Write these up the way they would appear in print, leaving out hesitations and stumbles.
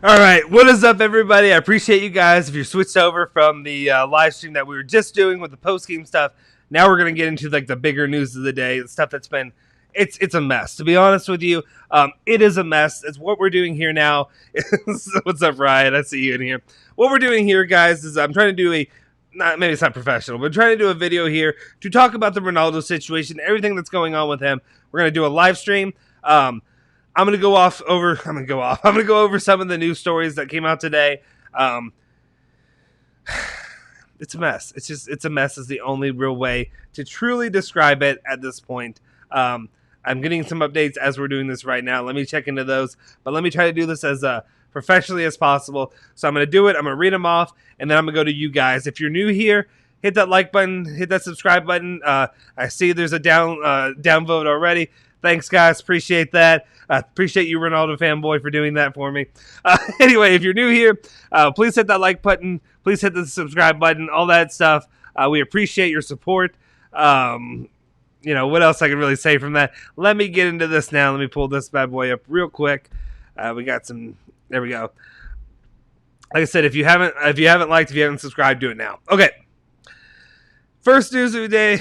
All right, what is up, everybody? I appreciate you guys. If you're switched over from the live stream that we were just doing with the post-game stuff, now we're going to get into like the bigger news of the day, the stuff that's been, it's a mess. To be honest with you, it is a mess. It's what we're doing here now. What's up, Ryan? I see you in here. What we're doing here, guys, is I'm trying to do maybe it's not professional, but I'm trying to do a video here to talk about the Ronaldo situation, everything that's going on with him. We're going to do a live stream. I'm gonna go over some of the news stories that came out today. It's a mess. It's a mess is the only real way to truly describe it at this point. I'm getting some updates as we're doing this right now. Let me check into those, but let me try to do this as professionally as possible. So I'm gonna do it. I'm gonna read them off, and then I'm gonna go to you guys. If you're new here, hit that like button, hit that subscribe button. I see there's a downvote already. Thanks, guys. Appreciate that. Appreciate you, Ronaldo fanboy, for doing that for me. Anyway, if you're new here, please hit that like button. Please hit the subscribe button, all that stuff. We appreciate your support. What else I can really say from that? Let me get into this now. Let me pull this bad boy up real quick. We got some. There we go. Like I said, if you haven't liked, if you haven't subscribed, do it now. Okay. First news of the day.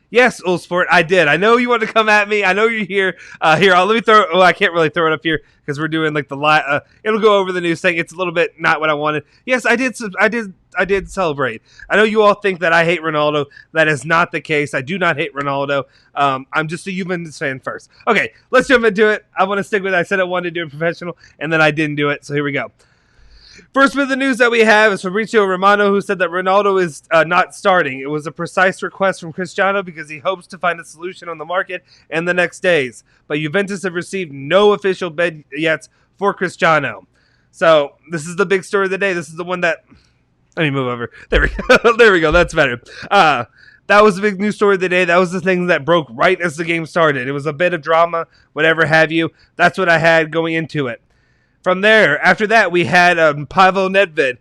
Yes, Old Sport, I did. I know you want to come at me. I know you're here. Let me throw. Oh, I can't really throw it up here because we're doing like the live. It'll go over the news thing. It's a little bit not what I wanted. Yes, I did celebrate. I know you all think that I hate Ronaldo. That is not the case. I do not hate Ronaldo. I'm just a Juventus fan first. Okay, let's jump into it. I want to stick with it. I said I wanted to do it professional, and then I didn't do it. So here we go. First bit of the news that we have is Fabrizio Romano, who said that Ronaldo is not starting. It was a precise request from Cristiano because he hopes to find a solution on the market in the next days. But Juventus have received no official bid yet for Cristiano. So this is the big story of the day. This is the one that... Let me move over. There we go. There we go. That's better. That was the big news story of the day. That was the thing that broke right as the game started. It was a bit of drama, whatever have you. That's what I had going into it. From there, after that, we had Pavel Nedved.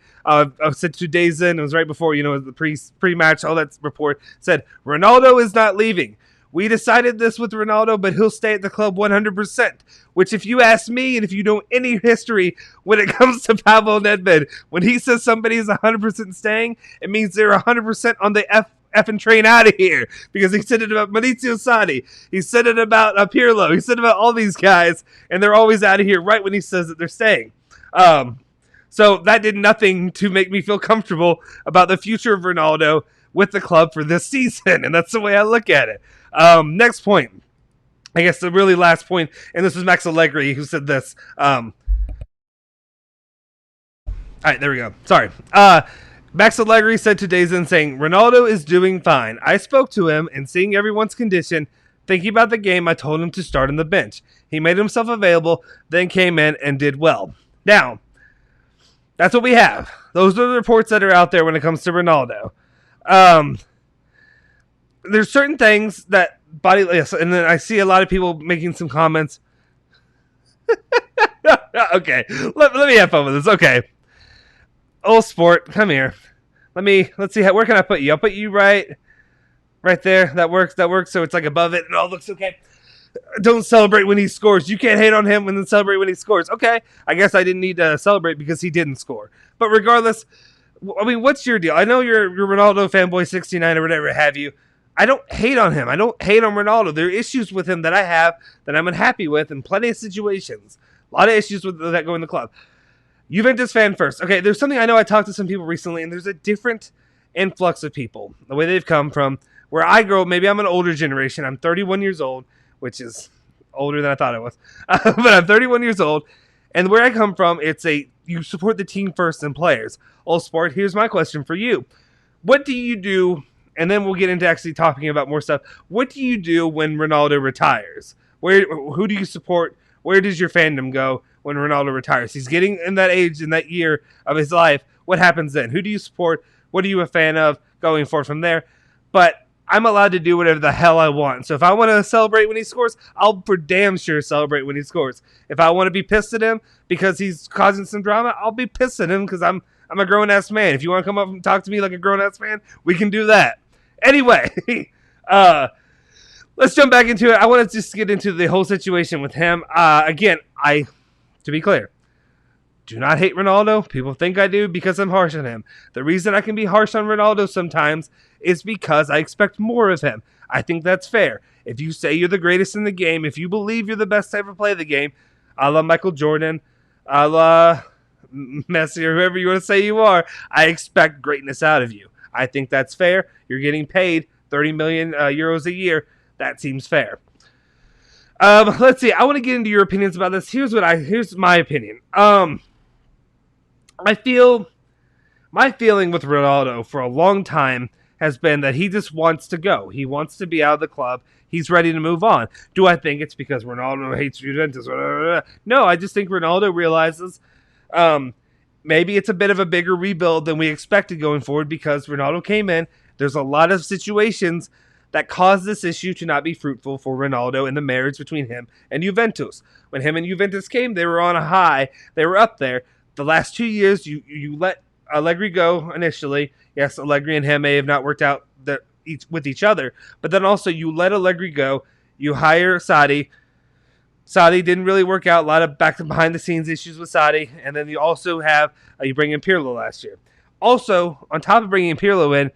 Said 2 days in, it was right before, the pre-match, all that report said, Ronaldo is not leaving. We decided this with Ronaldo, but he'll stay at the club 100%. Which, if you ask me, and if you know any history when it comes to Pavel Nedved, when he says somebody is 100% staying, it means they're 100% on the effing train out of here, because he said it about Maurizio Sarri, he said it about Pirlo, he said it about all these guys, and they're always out of here right when he says that they're staying. So that did nothing to make me feel comfortable about the future of Ronaldo with the club for this season, and that's the way I look at it. Next point, I guess the really last point, and this was Max Allegri who said this. All right, there we go. Sorry. Max Allegri said to DAZN, saying, Ronaldo is doing fine. I spoke to him, and seeing everyone's condition, thinking about the game, I told him to start on the bench. He made himself available, then came in and did well. Now, that's what we have. Those are the reports that are out there when it comes to Ronaldo. There's certain things that and then I see a lot of people making some comments. Okay, let me have fun with this. Okay. Old Sport, come here. Let's see where can I put you? I'll put you right there. That works. So it's like above it and all looks okay. Don't celebrate when he scores. You can't hate on him and then celebrate when he scores. Okay, I guess I didn't need to celebrate because he didn't score. But regardless, I mean, what's your deal? I know you're Ronaldo fanboy 69 or whatever have you. I don't hate on him. I don't hate on Ronaldo. There are issues with him that I have that I'm unhappy with in plenty of situations. A lot of issues with that going to the club. Juventus fan first. Okay, there's something I know. I talked to some people recently, and there's a different influx of people. The way they've come from where I grow, maybe I'm an older generation. I'm 31 years old, which is older than I thought I was. But I'm 31 years old, and where I come from, you support the team first and players. Old Sport, here's my question for you. What do you do, and then we'll get into actually talking about more stuff. What do you do when Ronaldo retires? Who do you support? Where does your fandom go when Ronaldo retires? He's getting in that age, in that year of his life. What happens then? Who do you support? What are you a fan of going forward from there? But I'm allowed to do whatever the hell I want. So if I want to celebrate when he scores, I'll for damn sure celebrate when he scores. If I want to be pissed at him because he's causing some drama, I'll be pissed at him because I'm a grown-ass man. If you want to come up and talk to me like a grown-ass man, we can do that. Anyway, let's jump back into it. I want to just get into the whole situation with him. Again, I to be clear, do not hate Ronaldo. People think I do because I'm harsh on him. The reason I can be harsh on Ronaldo sometimes is because I expect more of him. I think that's fair. If you say you're the greatest in the game, if you believe you're the best to ever play the game, a la Michael Jordan, a la Messi, or whoever you want to say you are, I expect greatness out of you. I think that's fair. You're getting paid 30 million euros a year. That seems fair. Let's see. I want to get into your opinions about this. Here's my opinion. My feeling with Ronaldo for a long time has been that he just wants to go. He wants to be out of the club. He's ready to move on. Do I think it's because Ronaldo hates Juventus? No, I just think Ronaldo realizes maybe it's a bit of a bigger rebuild than we expected going forward because Ronaldo came in. There's a lot of situations that caused this issue to not be fruitful for Ronaldo and the marriage between him and Juventus. When him and Juventus came, they were on a high. They were up there. The last 2 years, you let Allegri go initially. Yes, Allegri and him may have not worked out with each other, but then also you let Allegri go. You hire Sadi. Sadi didn't really work out. A lot of back to behind the scenes issues with Sadi, and then you also have you bring in Pirlo last year. Also, on top of bringing Pirlo in,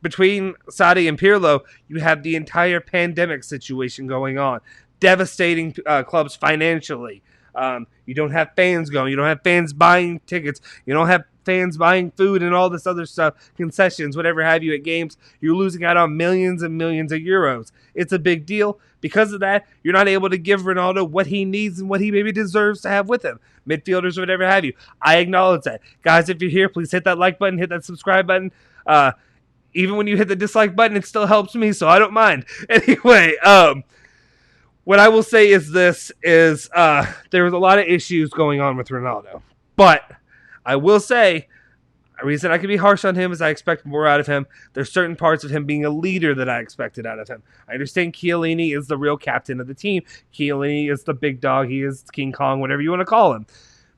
between Sadi and Pirlo, you have the entire pandemic situation going on, devastating clubs financially. You don't have fans going. You don't have fans buying tickets. You don't have fans buying food and all this other stuff, concessions, whatever have you at games. You're losing out on millions and millions of euros. It's a big deal. Because of that, you're not able to give Ronaldo what he needs and what he maybe deserves to have with him. Midfielders or whatever have you. I acknowledge that. Guys, if you're here, please hit that like button, hit that subscribe button. Even when you hit the dislike button, it still helps me, so I don't mind. Anyway, what I will say is this, there was a lot of issues going on with Ronaldo. But I will say, a reason I can be harsh on him is I expect more out of him. There's certain parts of him being a leader that I expected out of him. I understand Chiellini is the real captain of the team. Chiellini is the big dog. He is King Kong, whatever you want to call him.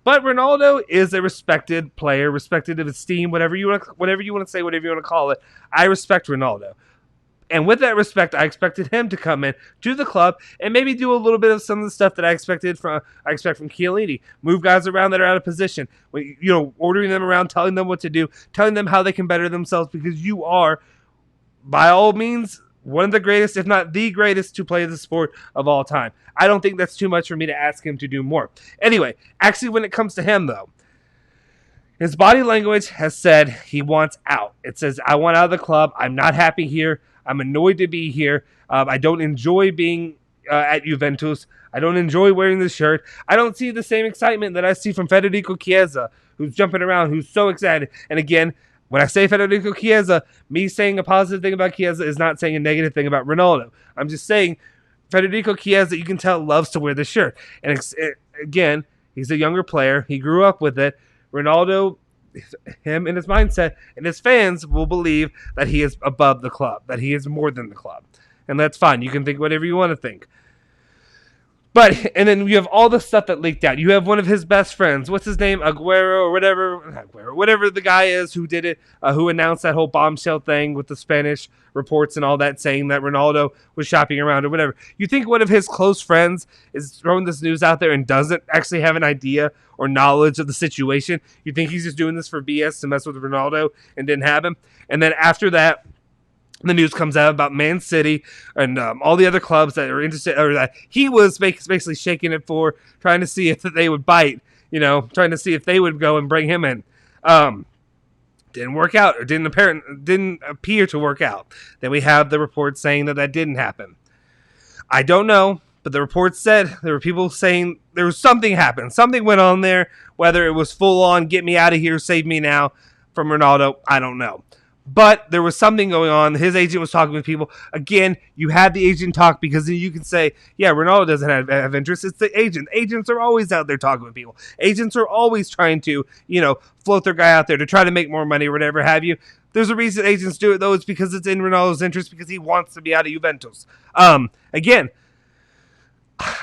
But Ronaldo is a respected player, respected of his team, whatever you want to say, whatever you want to call it. I respect Ronaldo. And with that respect, I expected him to come in to the club and maybe do a little bit of some of the stuff that I expect from Chiellini. Move guys around that are out of position. Ordering them around, telling them what to do, telling them how they can better themselves, because you are, by all means, one of the greatest, if not the greatest, to play the sport of all time. I don't think that's too much for me to ask him to do more. Anyway, actually, when it comes to him, though, his body language has said he wants out. It says, I want out of the club. I'm not happy here. I'm annoyed to be here. I don't enjoy being at Juventus. I don't enjoy wearing this shirt. I don't see the same excitement that I see from Federico Chiesa, who's jumping around, who's so excited. And again, when I say Federico Chiesa, me saying a positive thing about Chiesa is not saying a negative thing about Ronaldo. I'm just saying Federico Chiesa, you can tell, loves to wear this shirt. And again, he's a younger player. He grew up with it. Ronaldo, him and his mindset and his fans will believe that he is above the club, that he is more than the club. And that's fine. You can think whatever you want to think. And then you have all the stuff that leaked out. You have one of his best friends. What's his name? Whatever the guy is who did it, who announced that whole bombshell thing with the Spanish reports and all that, saying that Ronaldo was shopping around or whatever. You think one of his close friends is throwing this news out there and doesn't actually have an idea or knowledge of the situation? You think he's just doing this for BS to mess with Ronaldo and didn't have him? And then after that, the news comes out about Man City and all the other clubs that are interested, or that he was basically shaking it for, trying to see if they would bite, trying to see if they would go and bring him in. Didn't work out, or didn't appear to work out. Then we have the report saying that didn't happen. I don't know, but the report said there were people saying there was something happened. Something went on there, whether it was full on, get me out of here, save me now from Ronaldo, I don't know. But there was something going on. His agent was talking with people. Again, you had the agent talk because then you can say, yeah, Ronaldo doesn't have interest. It's the agent. Agents are always out there talking with people. Agents are always trying to, float their guy out there to try to make more money or whatever have you. There's a reason agents do it, though. It's because it's in Ronaldo's interest, because he wants to be out of Juventus. Again,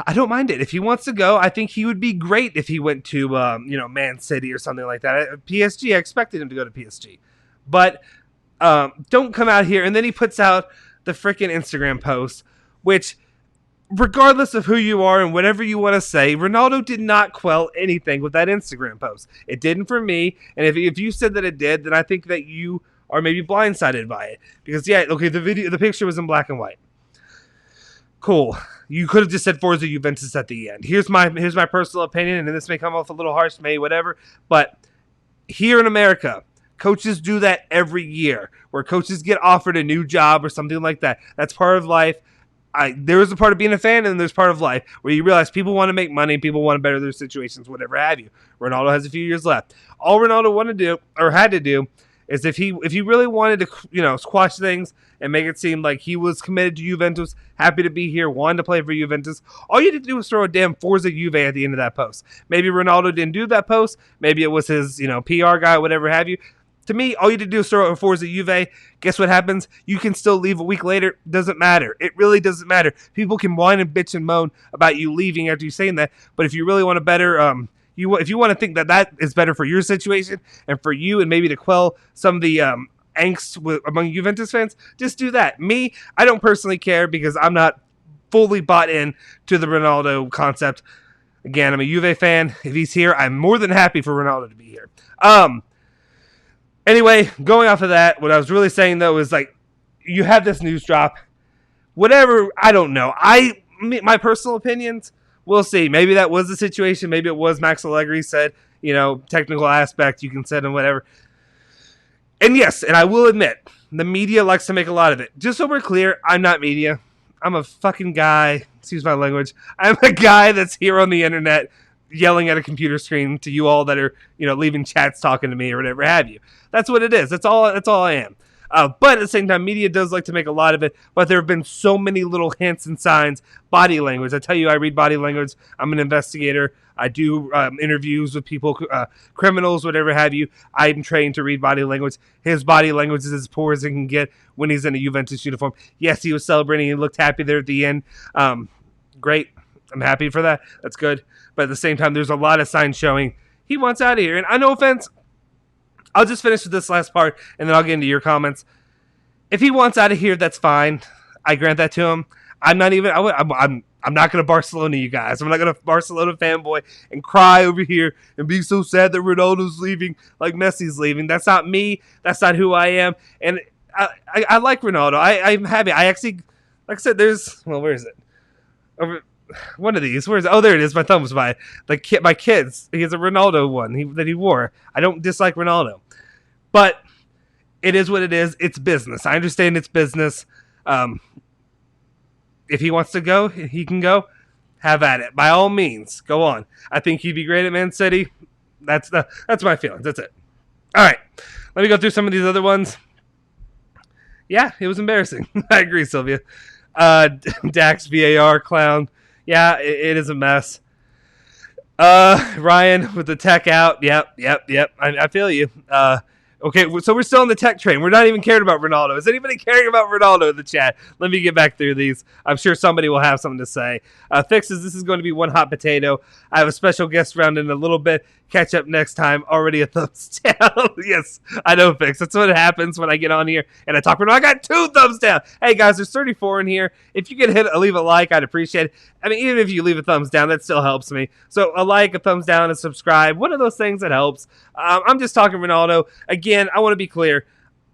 I don't mind it. If he wants to go, I think he would be great if he went to, Man City or something like that. PSG, I expected him to go to PSG. But don't come out here. And then he puts out the freaking Instagram post, which regardless of who you are and whatever you want to say, Ronaldo did not quell anything with that Instagram post. It didn't for me. And if you said that it did, then I think that you are maybe blindsided by it. Because, yeah, okay, the picture was in black and white. Cool. You could have just said Forza Juventus at the end. Here's my personal opinion, and this may come off a little harsh, may whatever, but here in America, coaches do that every year, where coaches get offered a new job or something like that. That's part of life. There is a part of being a fan, and there's part of life where you realize people want to make money, people want to better their situations, whatever have you. Ronaldo has a few years left. All Ronaldo wanted to do, or had to do, is if he really wanted to, squash things and make it seem like he was committed to Juventus, happy to be here, wanted to play for Juventus, all you had to do was throw a damn Forza Juve at the end of that post. Maybe Ronaldo didn't do that post. Maybe it was his, PR guy, whatever have you. To me, all you had to do is throw a Forza Juve. Guess what happens? You can still leave a week later. Doesn't matter. It really doesn't matter. People can whine and bitch and moan about you leaving after you saying that, but if you really want to better, if you want to think that is better for your situation and for you, and maybe to quell some of the angst among Juventus fans, just do that. Me, I don't personally care because I'm not fully bought in to the Ronaldo concept. Again, I'm a Juve fan. If he's here, I'm more than happy for Ronaldo to be here. Anyway, going off of that, what I was really saying, though, is like, you have this news drop. Whatever, I don't know. My personal opinions, we'll see. Maybe that was the situation. Maybe it was Max Allegri said, technical aspect, you can set and whatever. And yes, and I will admit, the media likes to make a lot of it. Just so we're clear, I'm not media. I'm a fucking guy. Excuse my language. I'm a guy that's here on the internet yelling at a computer screen to you all that are, leaving chats talking to me or whatever have you. That's what it is. That's all I am. But at the same time, media does like to make a lot of it. But there have been so many little hints and signs. Body language. I tell you, I read body language. I'm an investigator. I do interviews with people, criminals, whatever have you. I'm trained to read body language. His body language is as poor as it can get when he's in a Juventus uniform. Yes, he was celebrating. He looked happy there at the end. Great. I'm happy for that. That's good. But at the same time, there's a lot of signs showing he wants out of here. And no offense, I'll just finish with this last part, and then I'll get into your comments. If he wants out of here, that's fine. I grant that to him. I'm not going to Barcelona, you guys. I'm not going to Barcelona fanboy and cry over here and be so sad that Ronaldo's leaving like Messi's leaving. That's not me. That's not who I am. And I like Ronaldo. I'm happy. I actually, like I said, where is it? One of these. Where is it? Oh, there it is. My thumb was by it. My kids. He has a Ronaldo one that he wore. I don't dislike Ronaldo, but it is what it is. It's business. I understand it's business. If he wants to go, he can go. Have at it. By all means, go on. I think he'd be great at Man City. That's my feelings. That's it. All right. Let me go through some of these other ones. Yeah, it was embarrassing. I agree, Sylvia. Dax VAR clown. Yeah, it is a mess. Ryan with the tech out. Yep. I feel you. Okay, so we're still on the tech train. We're not even caring about Ronaldo. Is anybody caring about Ronaldo in the chat? Let me get back through these. I'm sure somebody will have something to say. Fixes, this is going to be one hot potato. I have a special guest round in a little bit. Catch up next time. Already a thumbs down. Yes, I know, Fix. That's what happens when I get on here and I talk Ronaldo. I got 2 thumbs down. Hey, guys, there's 34 in here. If you could leave a like, I'd appreciate it. I mean, even if you leave a thumbs down, that still helps me. So a like, a thumbs down, and subscribe. One of those things that helps. I'm just talking Ronaldo. Again, I want to be clear.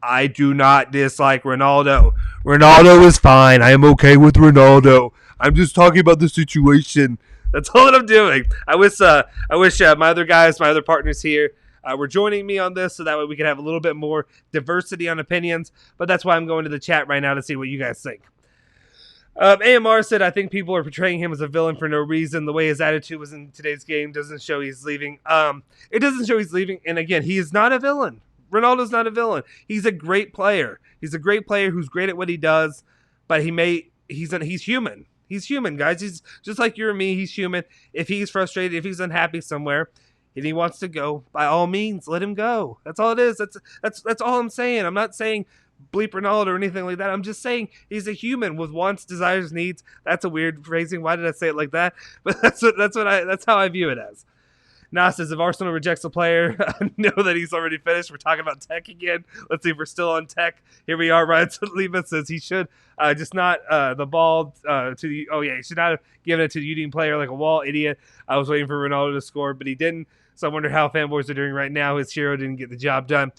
I do not dislike Ronaldo. Ronaldo is fine. I am okay with Ronaldo. I'm just talking about the situation. That's all that I'm doing. I wish my other guys, my other partners here, were joining me on this, so that way we can have a little bit more diversity on opinions. But that's why I'm going to the chat right now to see what you guys think. AMR said, I think people are portraying him as a villain for no reason. The way his attitude was in today's game doesn't show he's leaving. It doesn't show he's leaving. And again, he is not a villain. Ronaldo's not a villain. He's a great player. He's a great player who's great at what he does, but he's human. He's human, guys. He's just like you or me. He's human. If he's frustrated, if he's unhappy somewhere, and he wants to go, by all means, let him go. That's all it is. That's all I'm saying. I'm not saying bleep Ronaldo or anything like that. I'm just saying he's a human with wants, desires, needs. That's a weird phrasing. Why did I say it like that? But that's how I view it as. Nas says, if Arsenal rejects a player, know that he's already finished. We're talking about tech again. Let's see if we're still on tech. Here we are. Ryan Lima says he should just not the ball to the. Oh, yeah, he should not have given it to the Union player like a wall idiot. I was waiting for Ronaldo to score, but he didn't. So I wonder how fanboys are doing right now. His hero didn't get the job done.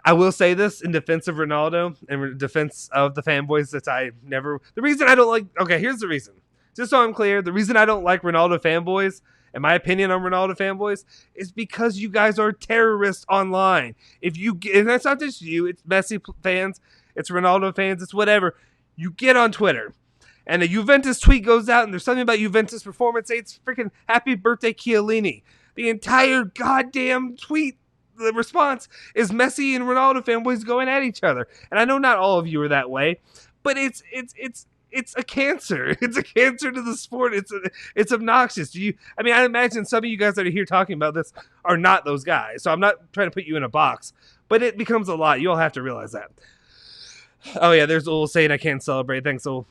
I will say this in defense of Ronaldo and in defense of the fanboys that I never. The reason I don't like. Okay, here's the reason. Just so I'm clear, the reason I don't like Ronaldo fanboys, and my opinion on Ronaldo fanboys, is because you guys are terrorists online. If you get, and that's not just you, it's Messi fans, it's Ronaldo fans, it's whatever. You get on Twitter, and a Juventus tweet goes out, and there's something about Juventus performance. It's freaking happy birthday, Chiellini. The entire goddamn tweet, the response is Messi and Ronaldo fanboys going at each other. And I know not all of you are that way, but it's a cancer. It's a cancer to the sport. It's obnoxious. I imagine some of you guys that are here talking about this are not those guys. So I'm not trying to put you in a box, but it becomes a lot. You all have to realize that. Oh yeah, there's Ul saying I can't celebrate. Thanks, Ul.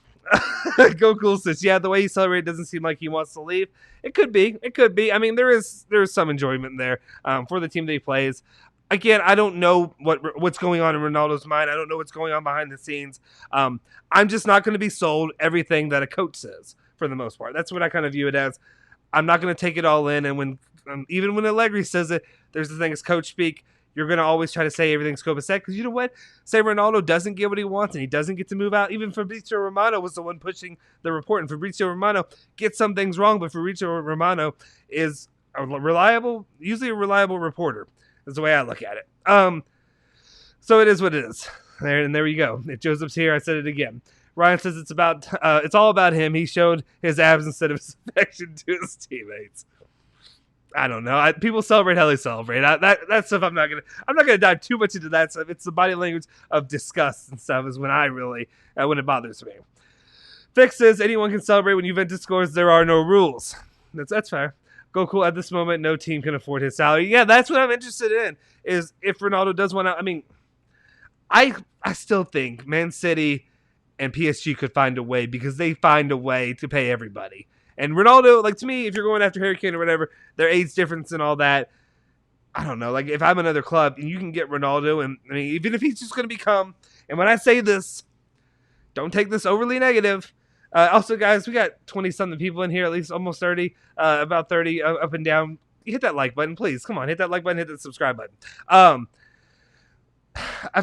Go Cool says, yeah, the way he celebrated doesn't seem like he wants to leave. It could be. I mean, there is some enjoyment there for the team that he plays. Again, I don't know what's going on in Ronaldo's mind. I don't know what's going on behind the scenes. I'm just not going to be sold everything that a coach says for the most part. That's what I kind of view it as. I'm not going to take it all in. And when even when Allegri says it, there's the thing is coach speak. You're going to always try to say everything's copacetic because you know what? Say Ronaldo doesn't get what he wants and he doesn't get to move out. Even Fabrizio Romano was the one pushing the report, and Fabrizio Romano gets some things wrong, but Fabrizio Romano is usually a reliable reporter. That's the way I look at it. So it is what it is. There you go. If Joseph's here, I said it again. Ryan says it's all about him. He showed his abs instead of his affection to his teammates. I don't know. People celebrate how they celebrate. That stuff I'm not gonna dive too much into that stuff. It's the body language of disgust and stuff is when when it bothers me. Fix says anyone can celebrate when Juventus scores. There are no rules. That's fair. Go Cool. At this moment, no team can afford his salary. Yeah, that's what I'm interested in. Is if Ronaldo does want to. I mean, I still think Man City and PSG could find a way because they find a way to pay everybody. And Ronaldo, like to me, if you're going after Harry Kane or whatever, their age difference and all that, I don't know. Like if I'm another club and you can get Ronaldo, and I mean, even if he's just going to become, and when I say this, don't take this overly negative. Also, guys, we got 20-something people in here, at least almost 30, about 30 up and down. Hit that like button, please. Come on, hit that like button, hit that subscribe button.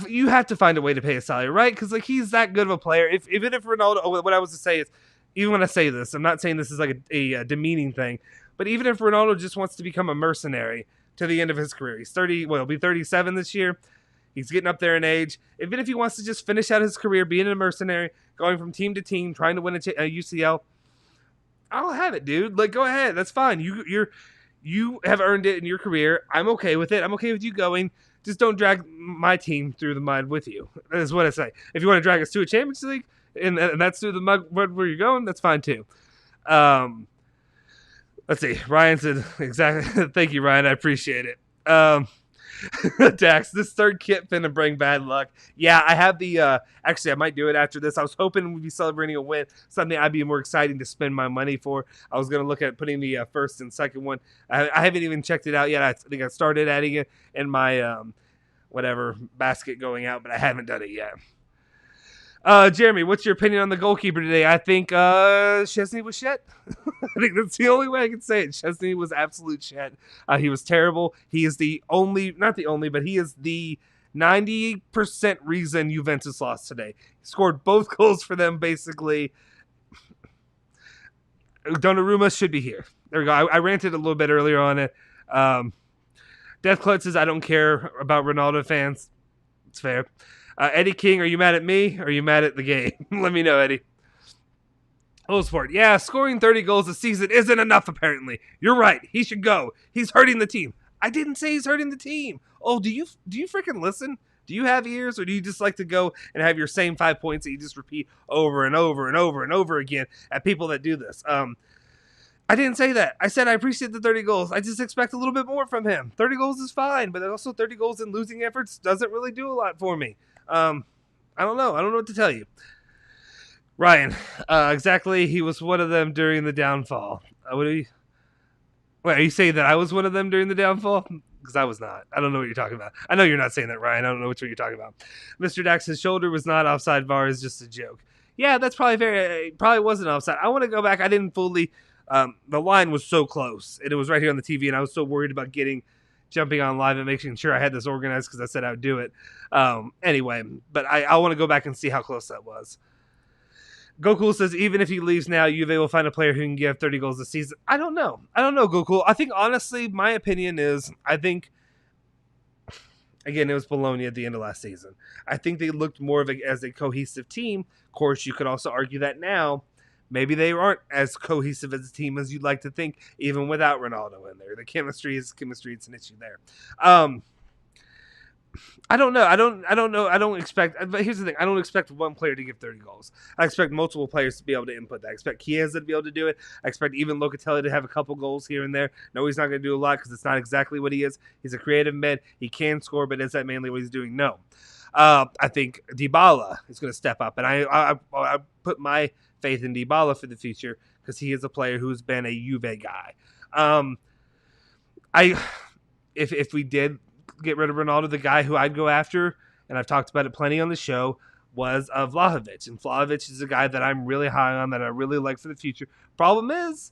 You have to find a way to pay his salary, right? Because like he's that good of a player. Even if Ronaldo, what I was to say is, even when I say this, I'm not saying this is like a demeaning thing, but even if Ronaldo just wants to become a mercenary to the end of his career, he's 30. Well, he'll be 37 this year. He's getting up there in age. Even if he wants to just finish out his career being a mercenary, going from team to team, trying to win a UCL, I'll have it, dude. Like, go ahead. That's fine. You have earned it in your career. I'm okay with it. I'm okay with you going. Just don't drag my team through the mud with you. That's what I say. If you want to drag us to a Champions League, and that's through the mud where you're going, that's fine too. Let's see. Ryan said, exactly. Thank you, Ryan. I appreciate it. Dax, this third kit finna bring bad luck. Yeah, I have the, actually, I might do it after this. I was hoping we'd be celebrating a win, something I'd be more exciting to spend my money for. I was going to look at putting the first and second one. I haven't even checked it out yet. I think I started adding it in my, whatever, basket going out, but I haven't done it yet. Jeremy, what's your opinion on the goalkeeper today? I think Szczesny was shit. I think that's the only way I can say it. Szczesny was absolute shit. He was terrible. He is not the only, but he is the 90% reason Juventus lost today. He scored both goals for them, basically. Donnarumma should be here. There we go. I ranted a little bit earlier on it. Death Clutch says, I don't care about Ronaldo fans. It's fair. Eddie King, are you mad at me or are you mad at the game? Let me know, Eddie. Sport. Yeah, scoring 30 goals a season isn't enough, apparently. You're right. He should go. He's hurting the team. I didn't say he's hurting the team. Oh, do you freaking listen? Do you have ears, or do you just like to go and have your same 5 points that you just repeat over and over and over and over again at people that do this? I didn't say that. I said I appreciate the 30 goals. I just expect a little bit more from him. 30 goals is fine, but also 30 goals in losing efforts doesn't really do a lot for me. I don't know. I don't know what to tell you. Ryan, exactly. He was one of them during the downfall. Wait, are you saying that I was one of them during the downfall? Because I was not. I don't know what you're talking about. I know you're not saying that, Ryan. I don't know which one you're talking about. Mr. Dax's shoulder was not offside. VAR is just a joke. Yeah, that's probably fair. It probably wasn't offside. I want to go back. I didn't fully. The line was so close, and it was right here on the TV, and I was so worried about jumping on live and making sure I had this organized because I said I would do it. Anyway, but I want to go back and see how close that was. Gokul says, even if he leaves now, Juve will find a player who can give 30 goals a season. I don't know, Gokul. I think, honestly, my opinion is, again, it was Bologna at the end of last season. I think they looked more as a cohesive team. Of course, you could also argue that now, maybe they aren't as cohesive as a team as you'd like to think, even without Ronaldo in there. The chemistry. It's an issue there. I don't know. I don't know. I don't expect. But here's the thing. I don't expect one player to give 30 goals. I expect multiple players to be able to input that. I expect Chiesa to be able to do it. I expect even Locatelli to have a couple goals here and there. No, he's not going to do a lot because it's not exactly what he is. He's a creative mid. He can score, but is that mainly what he's doing? No. I think Dybala is going to step up, and I put my faith in Dybala for the future because he is a player who's been a Juve guy. If we did get rid of Ronaldo, the guy who I'd go after, and I've talked about it plenty on the show, was Vlahovic. And Vlahovic is a guy that I'm really high on, that I really like for the future. Problem is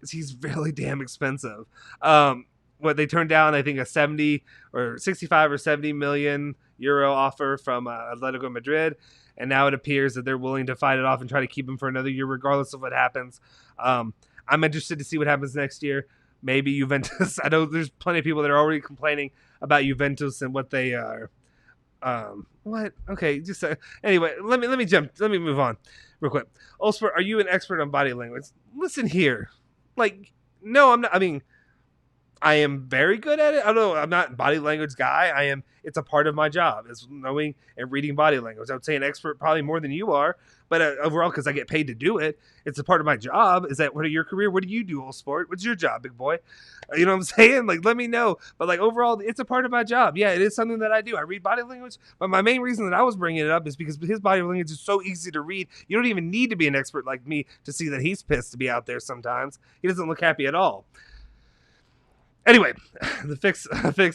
he's really damn expensive. What they turned down, I think, a 70 or 65 or 70 million euro offer from Atletico Madrid, and now it appears that they're willing to fight it off and try to keep him for another year, regardless of what happens. I'm interested to see what happens next year. Maybe Juventus. I know there's plenty of people that are already complaining about Juventus and what they are. What? Okay, just anyway. Let me move on real quick. Ulsport, are you an expert on body language? Listen here, no, I'm not. I mean, I am very good at it. I don't know. I'm not a body language guy. It's a part of my job, is knowing and reading body language. I would say an expert probably more than you are, but overall, because I get paid to do it, it's a part of my job. Is that what are your career? What do you do, old sport? What's your job, big boy? You know what I'm saying? Let me know. But overall, it's a part of my job. Yeah, it is something that I do. I read body language, but my main reason that I was bringing it up is because his body language is so easy to read. You don't even need to be an expert like me to see that he's pissed to be out there sometimes. He doesn't look happy at all. Anyway, the fix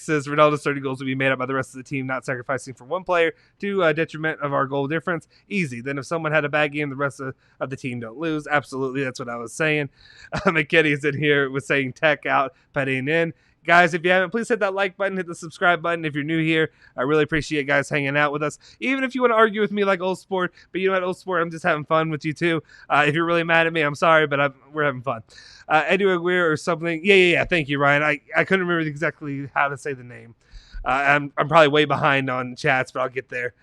says Ronaldo's 30 goals will be made up by the rest of the team, not sacrificing for one player to detriment of our goal difference. Easy. Then if someone had a bad game, the rest of the team don't lose. Absolutely, that's what I was saying. McKinney's in here was saying tech out, petting in. Guys, if you haven't, please hit that like button, hit the subscribe button if you're new here. I really appreciate guys hanging out with us. Even if you want to argue with me like Old Sport, but you know what, Old Sport, I'm just having fun with you too. If you're really mad at me, I'm sorry, but we're having fun. Eddie Aguirre or something. Yeah. Thank you, Ryan. I couldn't remember exactly how to say the name. I'm probably way behind on chats, but I'll get there.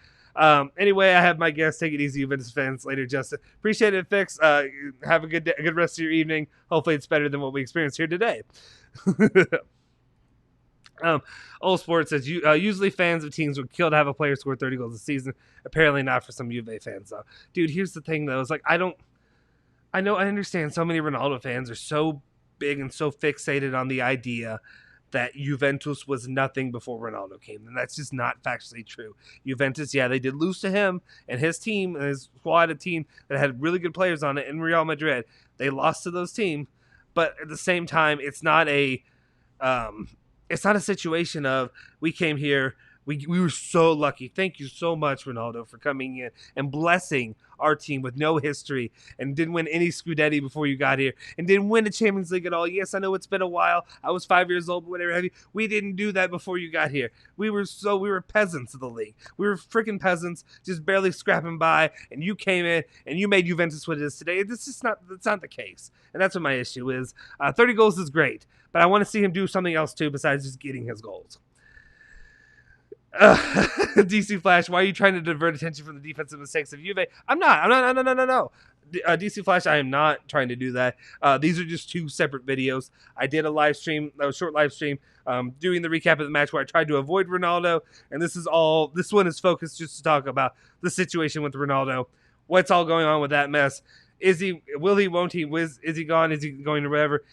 Anyway, I have my guest. Take it easy, Juventus fans. Later, Justin. Appreciate it, Fix. Have a good day, a good rest of your evening. Hopefully it's better than what we experienced here today. Old Sports says, usually fans of teams would kill to have a player score 30 goals a season. Apparently not for some Juve fans, though. Dude, here's the thing, though. It's I understand so many Ronaldo fans are so big and so fixated on the idea that Juventus was nothing before Ronaldo came. And that's just not factually true. Juventus, yeah, they did lose to him and his team and his squad, a team that had really good players on it in Real Madrid. They lost to those teams. But at the same time, it's not a situation of we came here, we were so lucky. Thank you so much, Ronaldo, for coming in and blessing our team with no history and didn't win any Scudetti before you got here and didn't win the Champions League at all. Yes, I know it's been a while. I was 5 years old, but whatever have you. We didn't do that before you got here. We were peasants of the league. We were freaking peasants, just barely scrapping by, and you came in and you made Juventus what it is today. That's not the case. And that's what my issue is. 30 goals is great, but I want to see him do something else too besides just getting his goals. DC Flash, why are you trying to divert attention from the defensive mistakes of Juve? I'm not. No. DC Flash, I am not trying to do that. These are just two separate videos. I did a short live stream, doing the recap of the match where I tried to avoid Ronaldo, and this one is focused just to talk about the situation with Ronaldo. What's all going on with that mess? Is he, will he, won't he, is he gone? Is he going to whatever?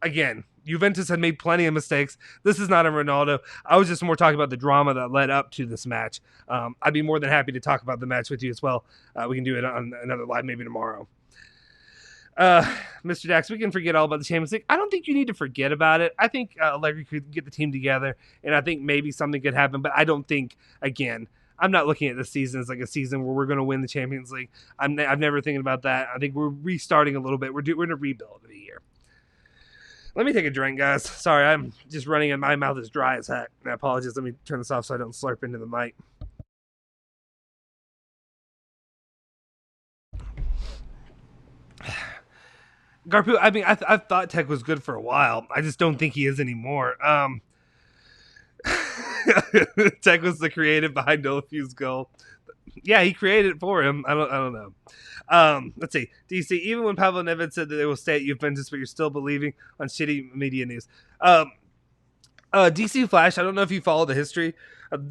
Again, Juventus had made plenty of mistakes. This is not a Ronaldo. I was just more talking about the drama that led up to this match. I'd be more than happy to talk about the match with you as well. We can do it on another live maybe tomorrow. Mr. Dax, we can forget all about the Champions League. I don't think you need to forget about it. I think Allegri could get the team together, and I think maybe something could happen. But I don't think, again, I'm not looking at this season as like a season where we're going to win the Champions League. I'm never thinking about that. I think we're restarting a little bit. We're in a rebuild of the year. Let me take a drink, guys. Sorry, I'm just running and my mouth is dry as heck. I apologize. Let me turn this off so I don't slurp into the mic. Garpu, I mean, I've thought Tech was good for a while. I just don't think he is anymore. Tech was the creative behind Delafue's goal. Yeah, he created it for him. I don't know. Let's see. DC, even when Pavel Nedved said that they will stay at Juventus, but you're still believing on shitty media news. DC Flash, I don't know if you follow the history of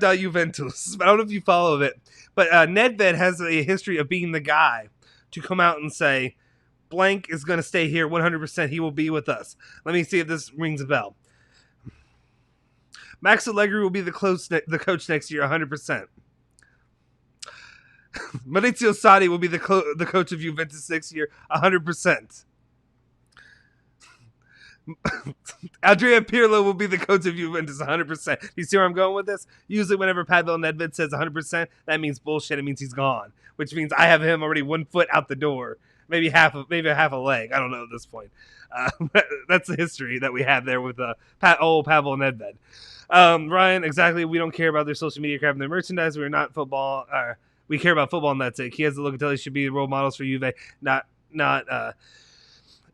Juventus. I don't know if you follow it. But Nedved has a history of being the guy to come out and say, blank is going to stay here 100%. He will be with us. Let me see if this rings a bell. Max Allegri will be the coach next year 100%. Maurizio Sarri will be the coach of Juventus next year 100%. Andrea Pirlo will be the coach of Juventus 100%. You see where I'm going with this? Usually whenever Pavel Nedved says 100%, that means bullshit. It means he's gone, which means I have him already 1 foot out the door. Maybe half a leg. I don't know at this point. That's the history that we have there with old Pavel Nedved. Ryan, exactly. We don't care about their social media crap and their merchandise. We're not football. We care about football, and that's it. He has the Locatelli should be role models for Juve, not. And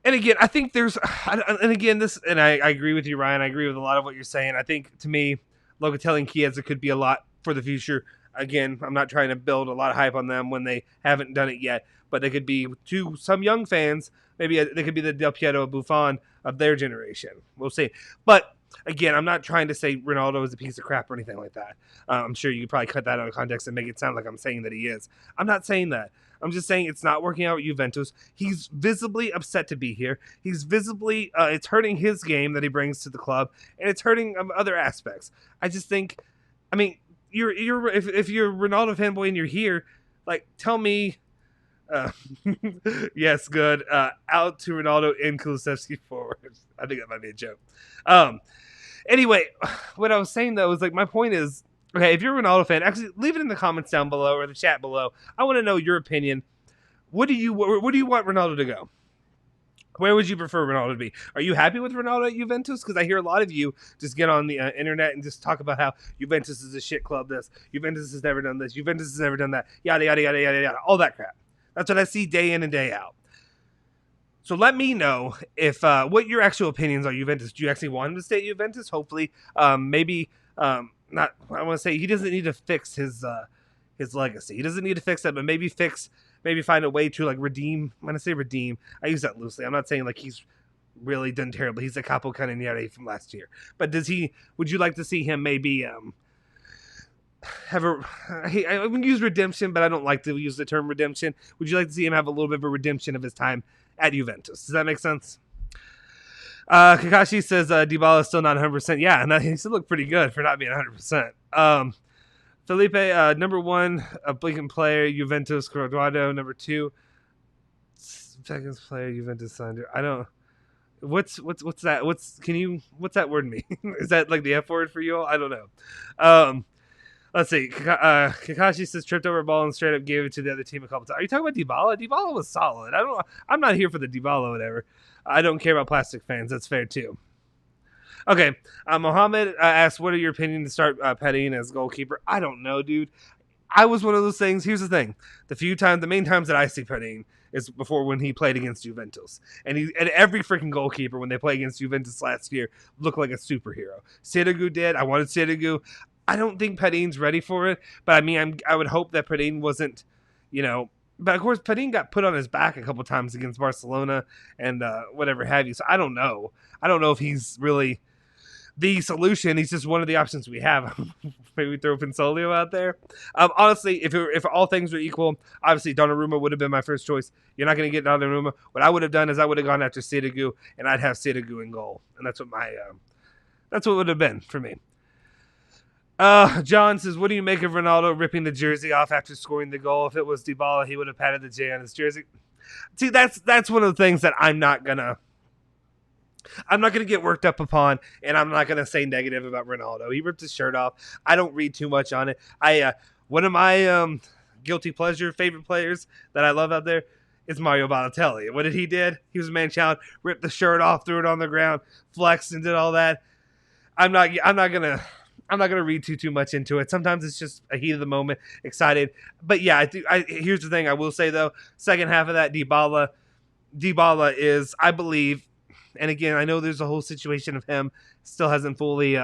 again, I think there's, and again, I agree with you, Ryan. I agree with a lot of what you're saying. I think to me, Locatelli and Chiesa could be a lot for the future. Again, I'm not trying to build a lot of hype on them when they haven't done it yet, but they could be to some young fans. Maybe they could be the Del Piero Buffon of their generation. We'll see. But again, I'm not trying to say Ronaldo is a piece of crap or anything like that. I'm sure you could probably cut that out of context and make it sound like I'm saying that he is. I'm not saying that. I'm just saying it's not working out with Juventus. He's visibly upset to be here. He's visibly, it's hurting his game that he brings to the club, and it's hurting other aspects. I just think, I mean, if you're a Ronaldo fanboy and you're here, like, tell me, yes, good. Out to Ronaldo in Kulusevski forward. I think that might be a joke. Anyway, what I was saying though is like my point is, okay, if you're a Ronaldo fan, actually leave it in the comments down below or the chat below. I want to know your opinion. Where do you want Ronaldo to go? Where would you prefer Ronaldo to be? Are you happy with Ronaldo at Juventus? Because I hear a lot of you just get on the internet and just talk about how Juventus is a shit club. Juventus has never done this. Juventus has never done that. Yada yada yada yada yada. All that crap. That's what I see day in and day out. So let me know if what your actual opinions are. Juventus. Do you actually want him to stay at Juventus? Hopefully, maybe not. I want to say he doesn't need to fix his legacy. He doesn't need to fix that, but maybe find a way to like redeem. When I say redeem, I use that loosely. I'm not saying like he's really done terribly. He's a capo canoniere from last year. But would you like to see him maybe have I would use redemption, but I don't like to use the term redemption. Would you like to see him have a little bit of a redemption of his time at Juventus? Does that make sense? Kakashi says Dybala is still not 100%. Yeah, and he still looked pretty good for not being 100%. Felipe, number one, a blinking player, Juventus, Corrado, number two, second player, Juventus under. I don't. What's that? What's that word mean? Is that like the F word for you all? I don't know. Let's see. Kakashi says tripped over a ball and straight up gave it to the other team a couple times. Are you talking about Dybala? Dybala was solid. I'm not here for the Dybala whatever. I don't care about plastic fans. That's fair too. Okay. Mohammed asked, what are your opinions to start Petting as goalkeeper? I don't know, dude. I was one of those things. Here's the thing. The main times that I see Petting is before when he played against Juventus. And every freaking goalkeeper when they play against Juventus last year looked like a superhero. Sirigu did. I wanted Sirigu. I don't think Petting's ready for it, but I mean, I would hope that Petting wasn't, but of course Petting got put on his back a couple times against Barcelona and whatever have you. So I don't know. I don't know if he's really the solution. He's just one of the options we have. Maybe throw Pinsolio out there. Honestly, if all things were equal, obviously Donnarumma would have been my first choice. You're not going to get Donnarumma. What I would have done is I would have gone after Sirigu, and I'd have Sirigu in goal, and that's what would have been for me. John says, what do you make of Ronaldo ripping the jersey off after scoring the goal? If it was Dybala, he would have patted the J on his jersey. See, that's one of the things that I'm not gonna get worked up upon, and I'm not gonna say negative about Ronaldo. He ripped his shirt off. I don't read too much on it. One of my guilty pleasure favorite players that I love out there is Mario Balotelli. What did he did? He was a man child, ripped the shirt off, threw it on the ground, flexed, and did all that. I'm not gonna read too much into it. Sometimes it's just a heat of the moment, excited. But yeah, here's the thing I will say though. Second half of that, Dybala is, I believe, and again, I know there's a whole situation of him still hasn't fully,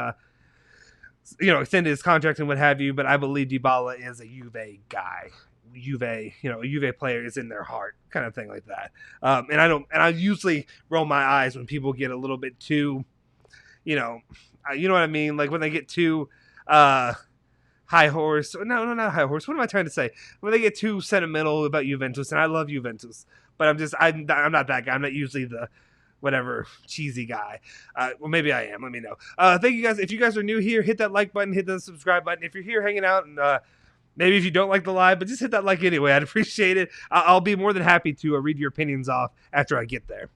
extended his contract and what have you. But I believe Dybala is a Juve guy. A Juve player is in their heart, kind of thing like that. And I usually roll my eyes when people get a little bit too, you know what I mean? Like when they get too high horse. No, not high horse. What am I trying to say? When they get too sentimental about Juventus, and I love Juventus, but I'm not that guy. I'm not usually the whatever cheesy guy. Well, maybe I am. Let me know. Thank you guys. If you guys are new here, hit that like button, hit the subscribe button. If you're here hanging out, and maybe if you don't like the live, but just hit that like anyway. I'd appreciate it. I'll be more than happy to read your opinions off after I get there.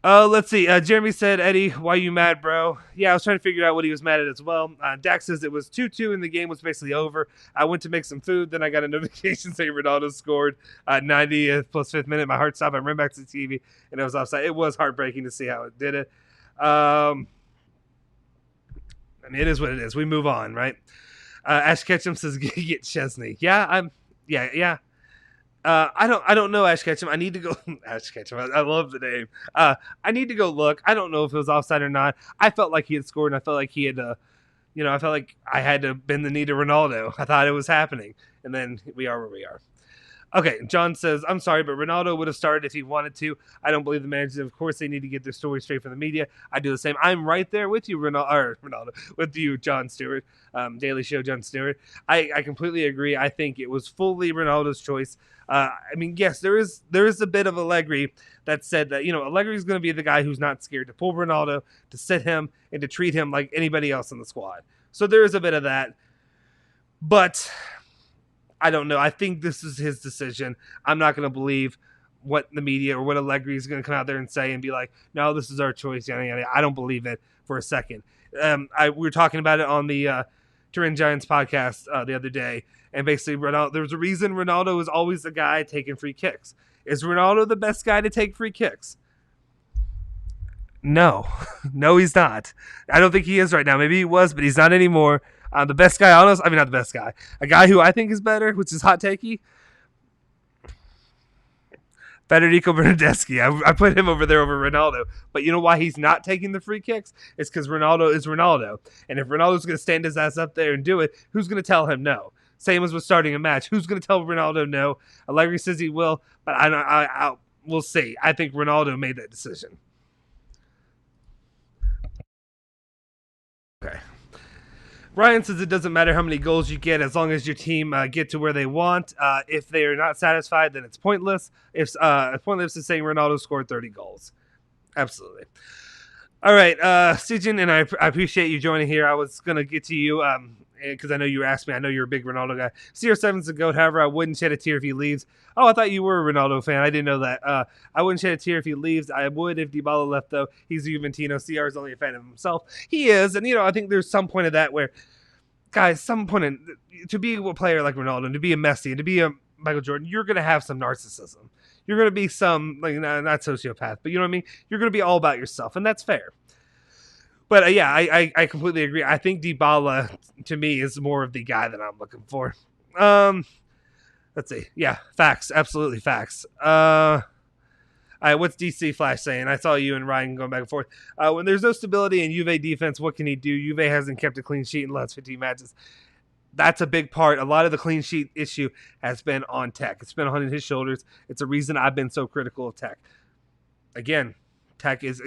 Let's see. Jeremy said, Eddie, why you mad, bro? Yeah, I was trying to figure out what he was mad at as well. Dax says it was 2-2 and the game was basically over. I went to make some food. Then I got a notification saying Ronaldo scored 90th plus 5th minute. My heart stopped. I ran back to the TV and it was offside. It was heartbreaking to see how it did it. I mean, it is what it is. We move on, right? Ash Ketchum says, get Chesney. Yeah, yeah. I don't know Ash Ketchum. I need to go Ash Ketchum. I love the name. I need to go look. I don't know if it was offside or not. I felt like he had scored, and I felt like he had, I felt like I had to bend the knee to Ronaldo. I thought it was happening, and then we are where we are. Okay, John says, I'm sorry, but Ronaldo would have started if he wanted to. I don't believe the managers. Of course, they need to get their story straight from the media. I do the same. I'm right there with you, Ronaldo, with you, John Stewart, Daily Show, John Stewart. I completely agree. I think it was fully Ronaldo's choice. I mean, yes, there is a bit of Allegri that said that, Allegri is going to be the guy who's not scared to pull Ronaldo, to sit him, and to treat him like anybody else in the squad. So there is a bit of that. But I don't know. I think this is his decision. I'm not going to believe what the media or what Allegri is going to come out there and say and be like, no, this is our choice. Yada, yada. I don't believe it for a second. We were talking about it on the Turin Giants podcast the other day. And basically, there's a reason Ronaldo is always the guy taking free kicks. Is Ronaldo the best guy to take free kicks? No. No, he's not. I don't think he is right now. Maybe he was, but he's not anymore. The best guy, not the best guy. A guy who I think is better, which is hot takey, Federico Bernardeschi. I put him over there over Ronaldo. But you know why he's not taking the free kicks? It's because Ronaldo is Ronaldo. And if Ronaldo's going to stand his ass up there and do it, who's going to tell him no? Same as with starting a match. Who's going to tell Ronaldo no? Allegri says he will, but we'll see. I think Ronaldo made that decision. Okay. Ryan says it doesn't matter how many goals you get as long as your team get to where they want. If they are not satisfied, then it's pointless. It's pointless to saying Ronaldo scored 30 goals. Absolutely. All right, Sijin, and I appreciate you joining here. I was going to get to you because I know you asked me. I know you're a big Ronaldo guy. CR7's a goat. However, I wouldn't shed a tear if he leaves. Oh, I thought you were a Ronaldo fan. I didn't know that. I wouldn't shed a tear if he leaves. I would if Dybala left, though. He's a Juventino. CR is only a fan of himself. He is, and I think there's some point of that where, guys, to be a player like Ronaldo, and to be a Messi, and to be a Michael Jordan, you're going to have some narcissism. You're going to be some, not sociopath, but you know what I mean? You're going to be all about yourself, and that's fair. But I completely agree. I think Dybala, to me, is more of the guy that I'm looking for. Let's see. Yeah, facts. Absolutely facts. All right, what's DC Flash saying? I saw you and Ryan going back and forth. When there's no stability in Juve defense, what can he do? Juve hasn't kept a clean sheet in the last 15 matches. That's a big part. A lot of the clean sheet issue has been on Tech. It's been on his shoulders. It's a reason I've been so critical of Tech. Again, Tech is,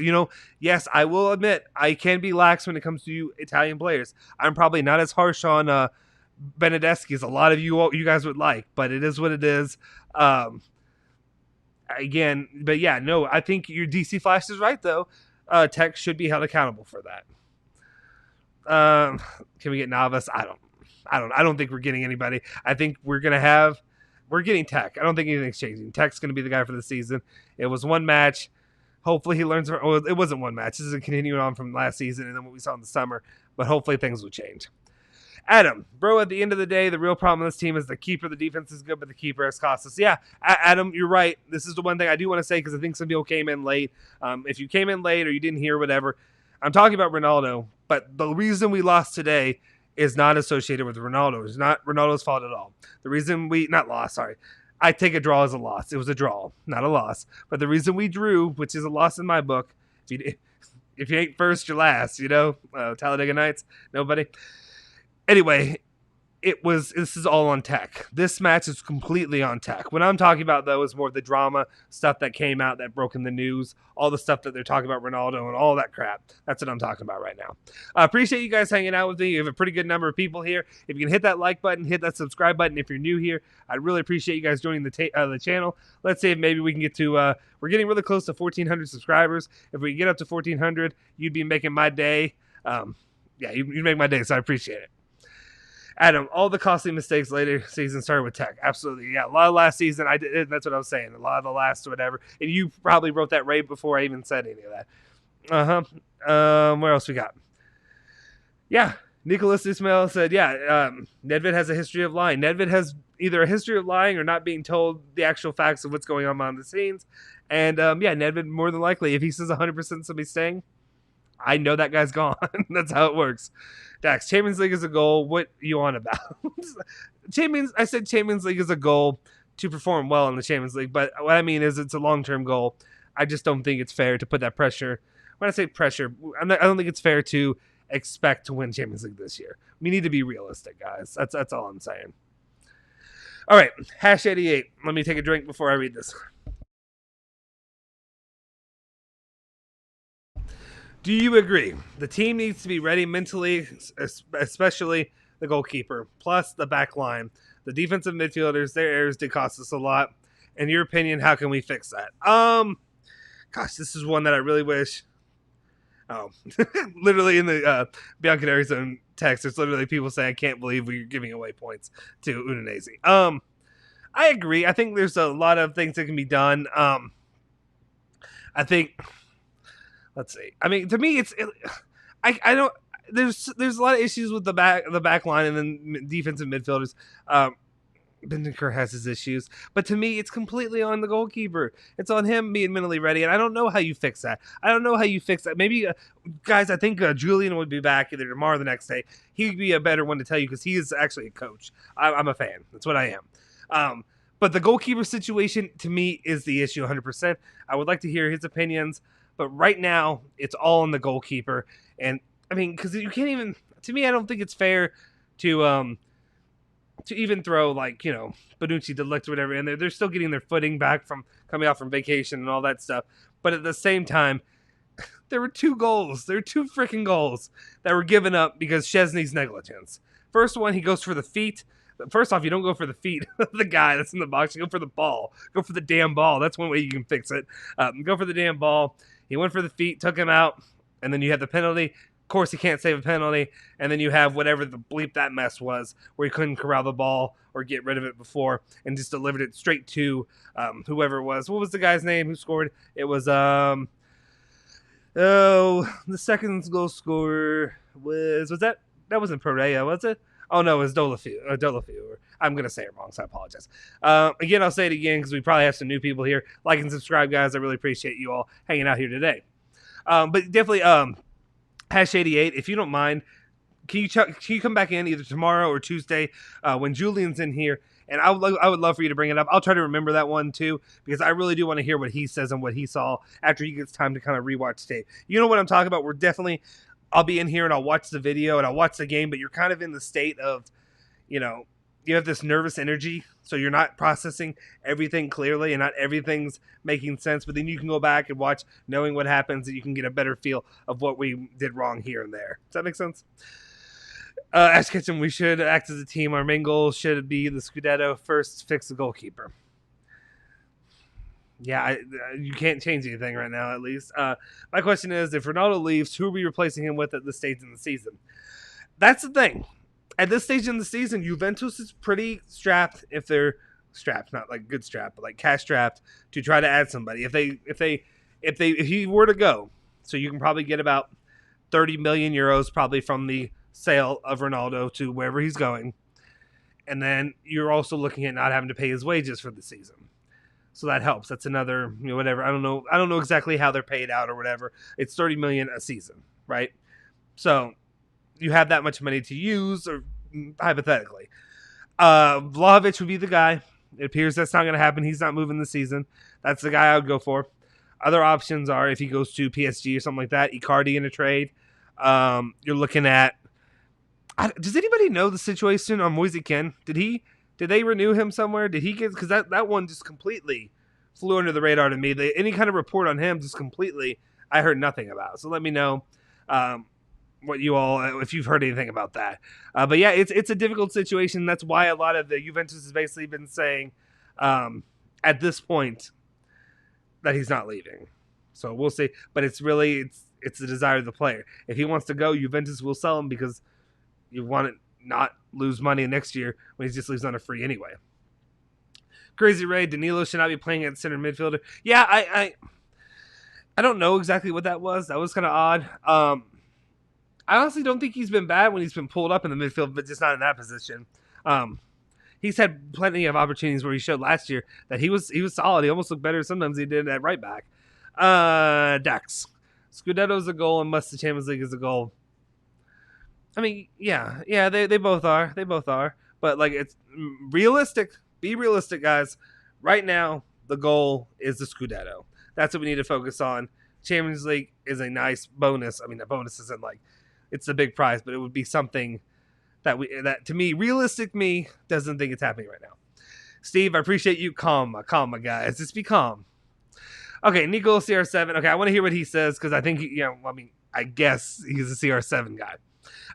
yes, I will admit I can be lax when it comes to Italian players. I'm probably not as harsh on Benedeschi as a lot of you guys would like, but it is what it is. Again, but yeah, no, I think your DC Flash is right though. Tech should be held accountable for that. Can we get Navas? I don't think we're getting anybody. I think we're gonna have we're getting Tech. I don't think anything's changing. Tech's going to be the guy for the season. It was one match. Hopefully he learns. Well, it wasn't one match. This is continuing on from last season and then what we saw in the summer. But hopefully things will change. Adam, bro, at the end of the day, the real problem with this team is the keeper. The defense is good, but the keeper has cost us. Yeah, Adam, you're right. This is the one thing I do want to say because I think some people came in late. If you came in late or you didn't hear whatever, I'm talking about Ronaldo. But the reason we lost today is not associated with Ronaldo. It's not Ronaldo's fault at all. The reason we, not lost, sorry. I take a draw as a loss. It was a draw, not a loss. But the reason we drew, which is a loss in my book, if you ain't first, you're last, Talladega Nights, nobody. Anyway, this is all on Tech. This match is completely on Tech. What I'm talking about, though, is more of the drama stuff that came out that broke in the news, all the stuff that they're talking about Ronaldo and all that crap. That's what I'm talking about right now. I appreciate you guys hanging out with me. You have a pretty good number of people here. If you can hit that like button, hit that subscribe button if you're new here. I'd really appreciate you guys joining the channel. Let's see if maybe we can get to, we're getting really close to 1,400 subscribers. If we get up to 1,400, you'd be making my day. You'd make my day, so I appreciate it. Adam, all the costly mistakes later season started with Tech. Absolutely. Yeah, a lot of last season, I did. That's what I was saying. A lot of the last whatever. And you probably wrote that right before I even said any of that. Where else we got? Yeah, Nicholas Ismail said, Nedved has a history of lying. Nedved has either a history of lying or not being told the actual facts of what's going on behind the scenes. And, Nedved, more than likely, if he says 100% somebody's staying, I know that guy's gone. That's how it works. Dax, Champions League is a goal. What you on about? I said Champions League is a goal to perform well in the Champions League, but what I mean is it's a long-term goal. I just don't think it's fair to put that pressure. When I say pressure, I don't think it's fair to expect to win Champions League this year. We need to be realistic, guys. That's all I'm saying. All right, #88. Let me take a drink before I read this. Do you agree? The team needs to be ready mentally, especially the goalkeeper, plus the back line. The defensive midfielders, their errors did cost us a lot. In your opinion, how can we fix that? Gosh, this is one that I really wish. Oh, literally in the Bianconeri Zone text, there's literally people saying, I can't believe we're giving away points to Udinese. I agree. I think there's a lot of things that can be done. I think... Let's see. I mean, to me, I don't. There's a lot of issues with the back line and then defensive midfielders. Bentancur has his issues, but to me, it's completely on the goalkeeper. It's on him being mentally ready, and I don't know how you fix that. Maybe, guys, I think Julian would be back either tomorrow or the next day. He'd be a better one to tell you because he is actually a coach. I'm a fan. That's what I am. But the goalkeeper situation, to me, is the issue 100%. I would like to hear his opinions. But right now, it's all on the goalkeeper. And, I mean, because you can't even... To me, I don't think it's fair to even throw, Bonucci, De Ligt, or whatever in there. They're still getting their footing back from coming off from vacation and all that stuff. But at the same time, there were 2 goals. There were 2 freaking goals that were given up because Szczesny's negligence. First one, he goes for the feet. First off, you don't go for the feet of the guy that's in the box. You go for the ball. Go for the damn ball. That's one way you can fix it. Go for the damn ball. He went for the feet, took him out, and then you have the penalty. Of course, he can't save a penalty. And then you have whatever the bleep that mess was, where he couldn't corral the ball or get rid of it before and just delivered it straight to whoever it was. What was the guy's name who scored? It was, the second goal scorer was that wasn't Pereira, was it? Oh, no, it was Dolafu. I'm going to say it wrong, so I apologize. Again, I'll say it again because we probably have some new people here. Like and subscribe, guys. I really appreciate you all hanging out here today. But definitely, #88, if you don't mind, can you come back in either tomorrow or Tuesday when Julian's in here? And I would love for you to bring it up. I'll try to remember that one, too, because I really do want to hear what he says and what he saw after he gets time to kind of rewatch tape. You know what I'm talking about? We're definitely... I'll be in here and I'll watch the video and I'll watch the game, but you're kind of in the state of, you have this nervous energy, so you're not processing everything clearly and not everything's making sense, but then you can go back and watch knowing what happens and you can get a better feel of what we did wrong here and there. Does that make sense? Ash Kitchen, we should act as a team. Our main goal should be the Scudetto. First, fix the goalkeeper. Yeah, you can't change anything right now, at least. My question is, if Ronaldo leaves, who are we replacing him with at this stage in the season? That's the thing. At this stage in the season, Juventus is pretty strapped if they're strapped, not like good strapped, but like cash strapped to try to add somebody. If he were to go, so you can probably get about 30 million euros probably from the sale of Ronaldo to wherever he's going. And then you're also looking at not having to pay his wages for the season. So that helps. That's another, whatever. I don't know exactly how they're paid out or whatever. It's 30 million a season, right? So you have that much money to use, or hypothetically. Vlahovic would be the guy. It appears that's not going to happen. He's not moving this season. That's the guy I would go for. Other options are if he goes to PSG or something like that, Icardi in a trade. You're looking at. Does anybody know the situation on Moise Kean? Did they renew him somewhere? Did he get, because that one just completely flew under the radar to me. Any kind of report on him just completely I heard nothing about. So let me know what you all, if you've heard anything about that. But yeah, it's a difficult situation. That's why a lot of the Juventus has basically been saying at this point that he's not leaving. So we'll see. But it's the desire of the player. If he wants to go, Juventus will sell him because you want to not lose money next year when he just leaves on a free anyway. Crazy Ray, Danilo should not be playing at center midfielder. Yeah, I don't know exactly what that was. That was kind of odd. I honestly don't think he's been bad when he's been pulled up in the midfield, but just not in that position. He's had plenty of opportunities where he showed last year that he was solid. He almost looked better sometimes than he did at right back. Dax. Scudetto's a goal and must the Champions League is a goal. I mean, yeah, they both are. They both are. But like, it's realistic. Be realistic, guys. Right now, the goal is the Scudetto. That's what we need to focus on. Champions League is a nice bonus. I mean, the bonus isn't like it's a big prize, but it would be something that to me, realistic me, doesn't think it's happening right now. Steve, I appreciate you. Calm, guys. Just be calm. Okay, Nico CR7. Okay, I want to hear what he says because I think, I guess he's a CR7 guy.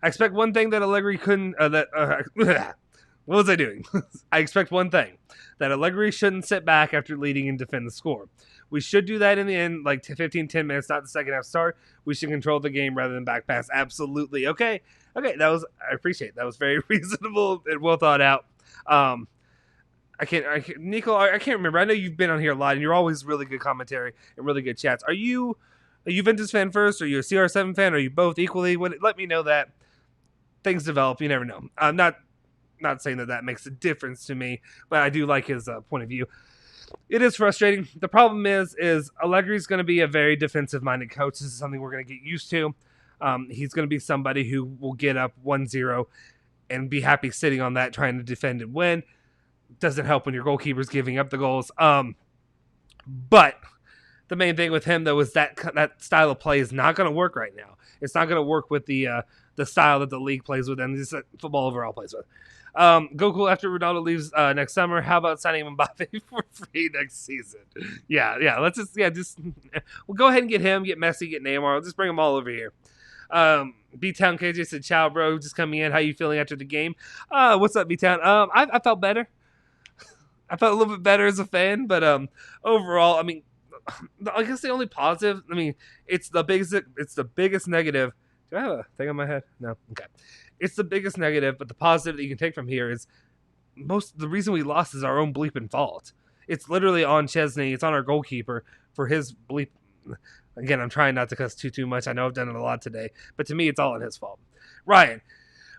I expect one thing that Allegri couldn't. What was I doing? I expect one thing that Allegri shouldn't sit back after leading and defend the score. We should do that in the end, like 15, 10 minutes, not the second half start. We should control the game rather than back pass. Absolutely. Okay. I appreciate it. That was very reasonable and well thought out. Nico, I can't remember. I know you've been on here a lot and you're always really good commentary and really good chats. Are you a Juventus fan first? Are you a CR7 fan? Are you both equally? Let me know that. Things develop. You never know. I'm not saying that makes a difference to me, but I do like his point of view. It is frustrating. The problem is Allegri's going to be a very defensive-minded coach. This is something we're going to get used to. He's going to be somebody who will get up 1-0 and be happy sitting on that, trying to defend and win. Doesn't help when your goalkeeper's giving up the goals. But the main thing with him, though, is that style of play is not going to work right now. It's not going to work with the style that the league plays with and just football overall plays with. Goku after Ronaldo leaves next summer. How about signing Mbappe for free next season? Yeah. Let's we'll go ahead and get him, get Messi, get Neymar. Let's just bring them all over here. B-Town KJ said, "Ciao, bro. Just coming in. How you feeling after the game?" What's up, B-Town? I felt better. I felt a little bit better as a fan, but overall, I mean, I guess the only positive. I mean, it's the biggest negative. Do I have a thing on my head? No. Okay. It's the biggest negative, but the positive that you can take from here is the reason we lost is our own bleeping fault. It's literally on Chesney. It's on our goalkeeper for his bleep. Again, I'm trying not to cuss too much. I know I've done it a lot today, but to me, it's all on his fault. Ryan,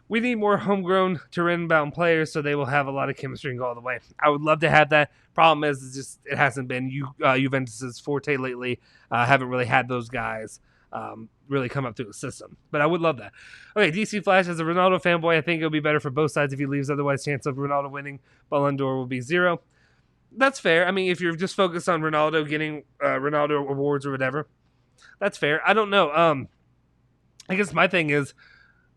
we need more homegrown Turin-bound players so they will have a lot of chemistry and go all the way. I would love to have that. Problem is, it's just it hasn't been Juventus's forte lately. Haven't really had those guys really come up through the system. But I would love that. Okay, DC Flash, as a Ronaldo fanboy, I think it'll be better for both sides if he leaves. Otherwise, chance of Ronaldo winning Ballon d'Or will be 0. That's fair. I mean, if you're just focused on Ronaldo getting Ronaldo awards or whatever, that's fair. I don't know. I guess my thing is,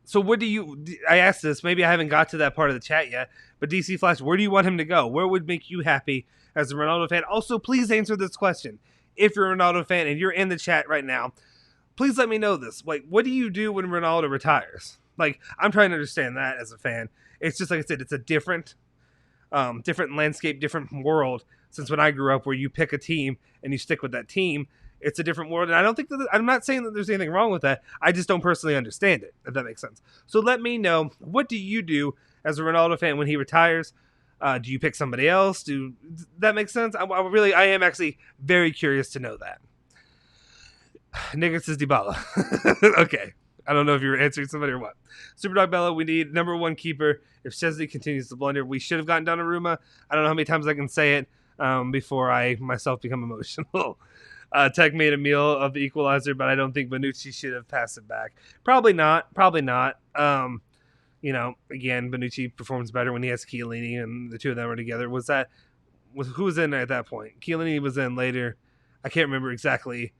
so what do you... I asked this. Maybe I haven't got to that part of the chat yet. But DC Flash, where do you want him to go? Where would make you happy as a Ronaldo fan? Also, please answer this question. If you're a Ronaldo fan and you're in the chat right now, please let me know this. Like, what do you do when Ronaldo retires? Like, I'm trying to understand that as a fan. It's just like I said, it's a different landscape, different world since when I grew up, where you pick a team and you stick with that team. It's a different world, and I don't think that I'm not saying that there's anything wrong with that. I just don't personally understand it, if that makes sense. So let me know, what do you do as a Ronaldo fan when he retires? Do you pick somebody else? Does that make sense? I am actually very curious to know that. Nigga says Dybala. Okay. I don't know if you were answering somebody or what. Superdog Bella, we need number one keeper. If Chesney continues to blunder, we should have gotten Donnarumma. I don't know how many times I can say it before I myself become emotional. Tech made a meal of the equalizer, but I don't think Bonucci should have passed it back. Probably not. Again, Bonucci performs better when he has Chiellini, and the two of them are together. Who was in at that point? Chiellini was in later. I can't remember exactly.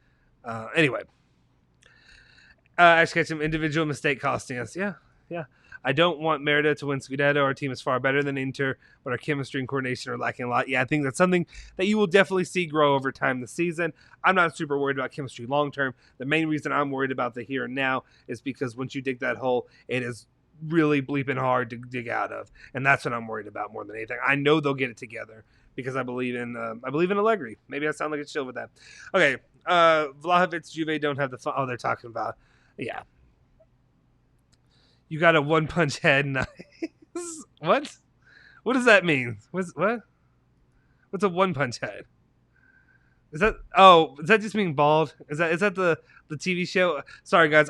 Anyway. Actually, some individual mistake costing us. Yeah. I don't want Merida to win Scudetto. Our team is far better than Inter, but our chemistry and coordination are lacking a lot. Yeah, I think that's something that you will definitely see grow over time this season. I'm not super worried about chemistry long term. The main reason I'm worried about the here and now is because once you dig that hole, it is really bleeping hard to dig out of, and that's what I'm worried about more than anything. I know they'll get it together because I believe in Allegri. Maybe I sound like a chill with that. Okay, Vlahovic, Juve don't have the fun. Oh, they're talking about. Yeah. You got a one-punch head. Nice. What? What does that mean? What? What's a one-punch head? Is that? Oh, does that just mean bald? Is that the TV show? Sorry, guys.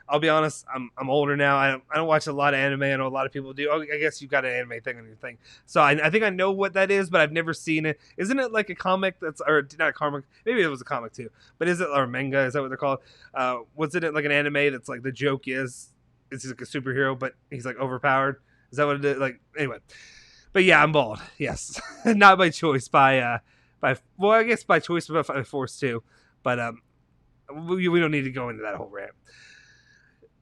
I'll be honest. I'm older now. I don't watch a lot of anime. I know a lot of people do. Oh, I guess you've got an anime thing on your thing. So I think I know what that is, but I've never seen it. Isn't it like a comic or not a comic? Maybe it was a comic too. But is it or manga? Is that what they're called? Was it like an anime that's like the joke is it's like a superhero, but he's like overpowered? Is that what it is? Like anyway. But yeah, I'm bald. Yes, not by choice. By well, I guess by choice, but by force too. But we don't need to go into that whole rant.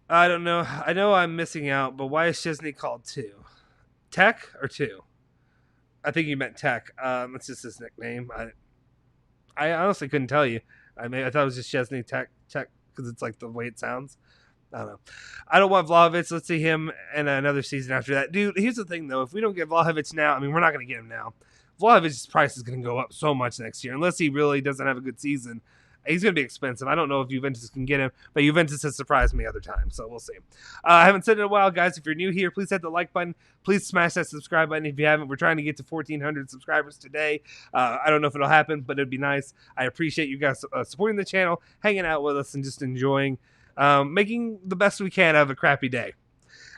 I don't know. I know I'm missing out, but why is Chesney called 2? Tech or 2? I think you meant Tech. It's just his nickname. I honestly couldn't tell you. I thought it was just Chesney Tech because it's like the way it sounds. I don't know. I don't want Vlahovic. Let's see him in another season after that. Dude, here's the thing, though. If we don't get Vlahovic now, we're not going to get him now. Vlahovic's price is going to go up so much next year. Unless he really doesn't have a good season. He's going to be expensive. I don't know if Juventus can get him, but Juventus has surprised me other times, so we'll see. I haven't said it in a while, guys. If you're new here, please hit the like button. Please smash that subscribe button if you haven't. We're trying to get to 1,400 subscribers today. I don't know if it'll happen, but it'd be nice. I appreciate you guys supporting the channel, hanging out with us, and just enjoying making the best we can out of a crappy day.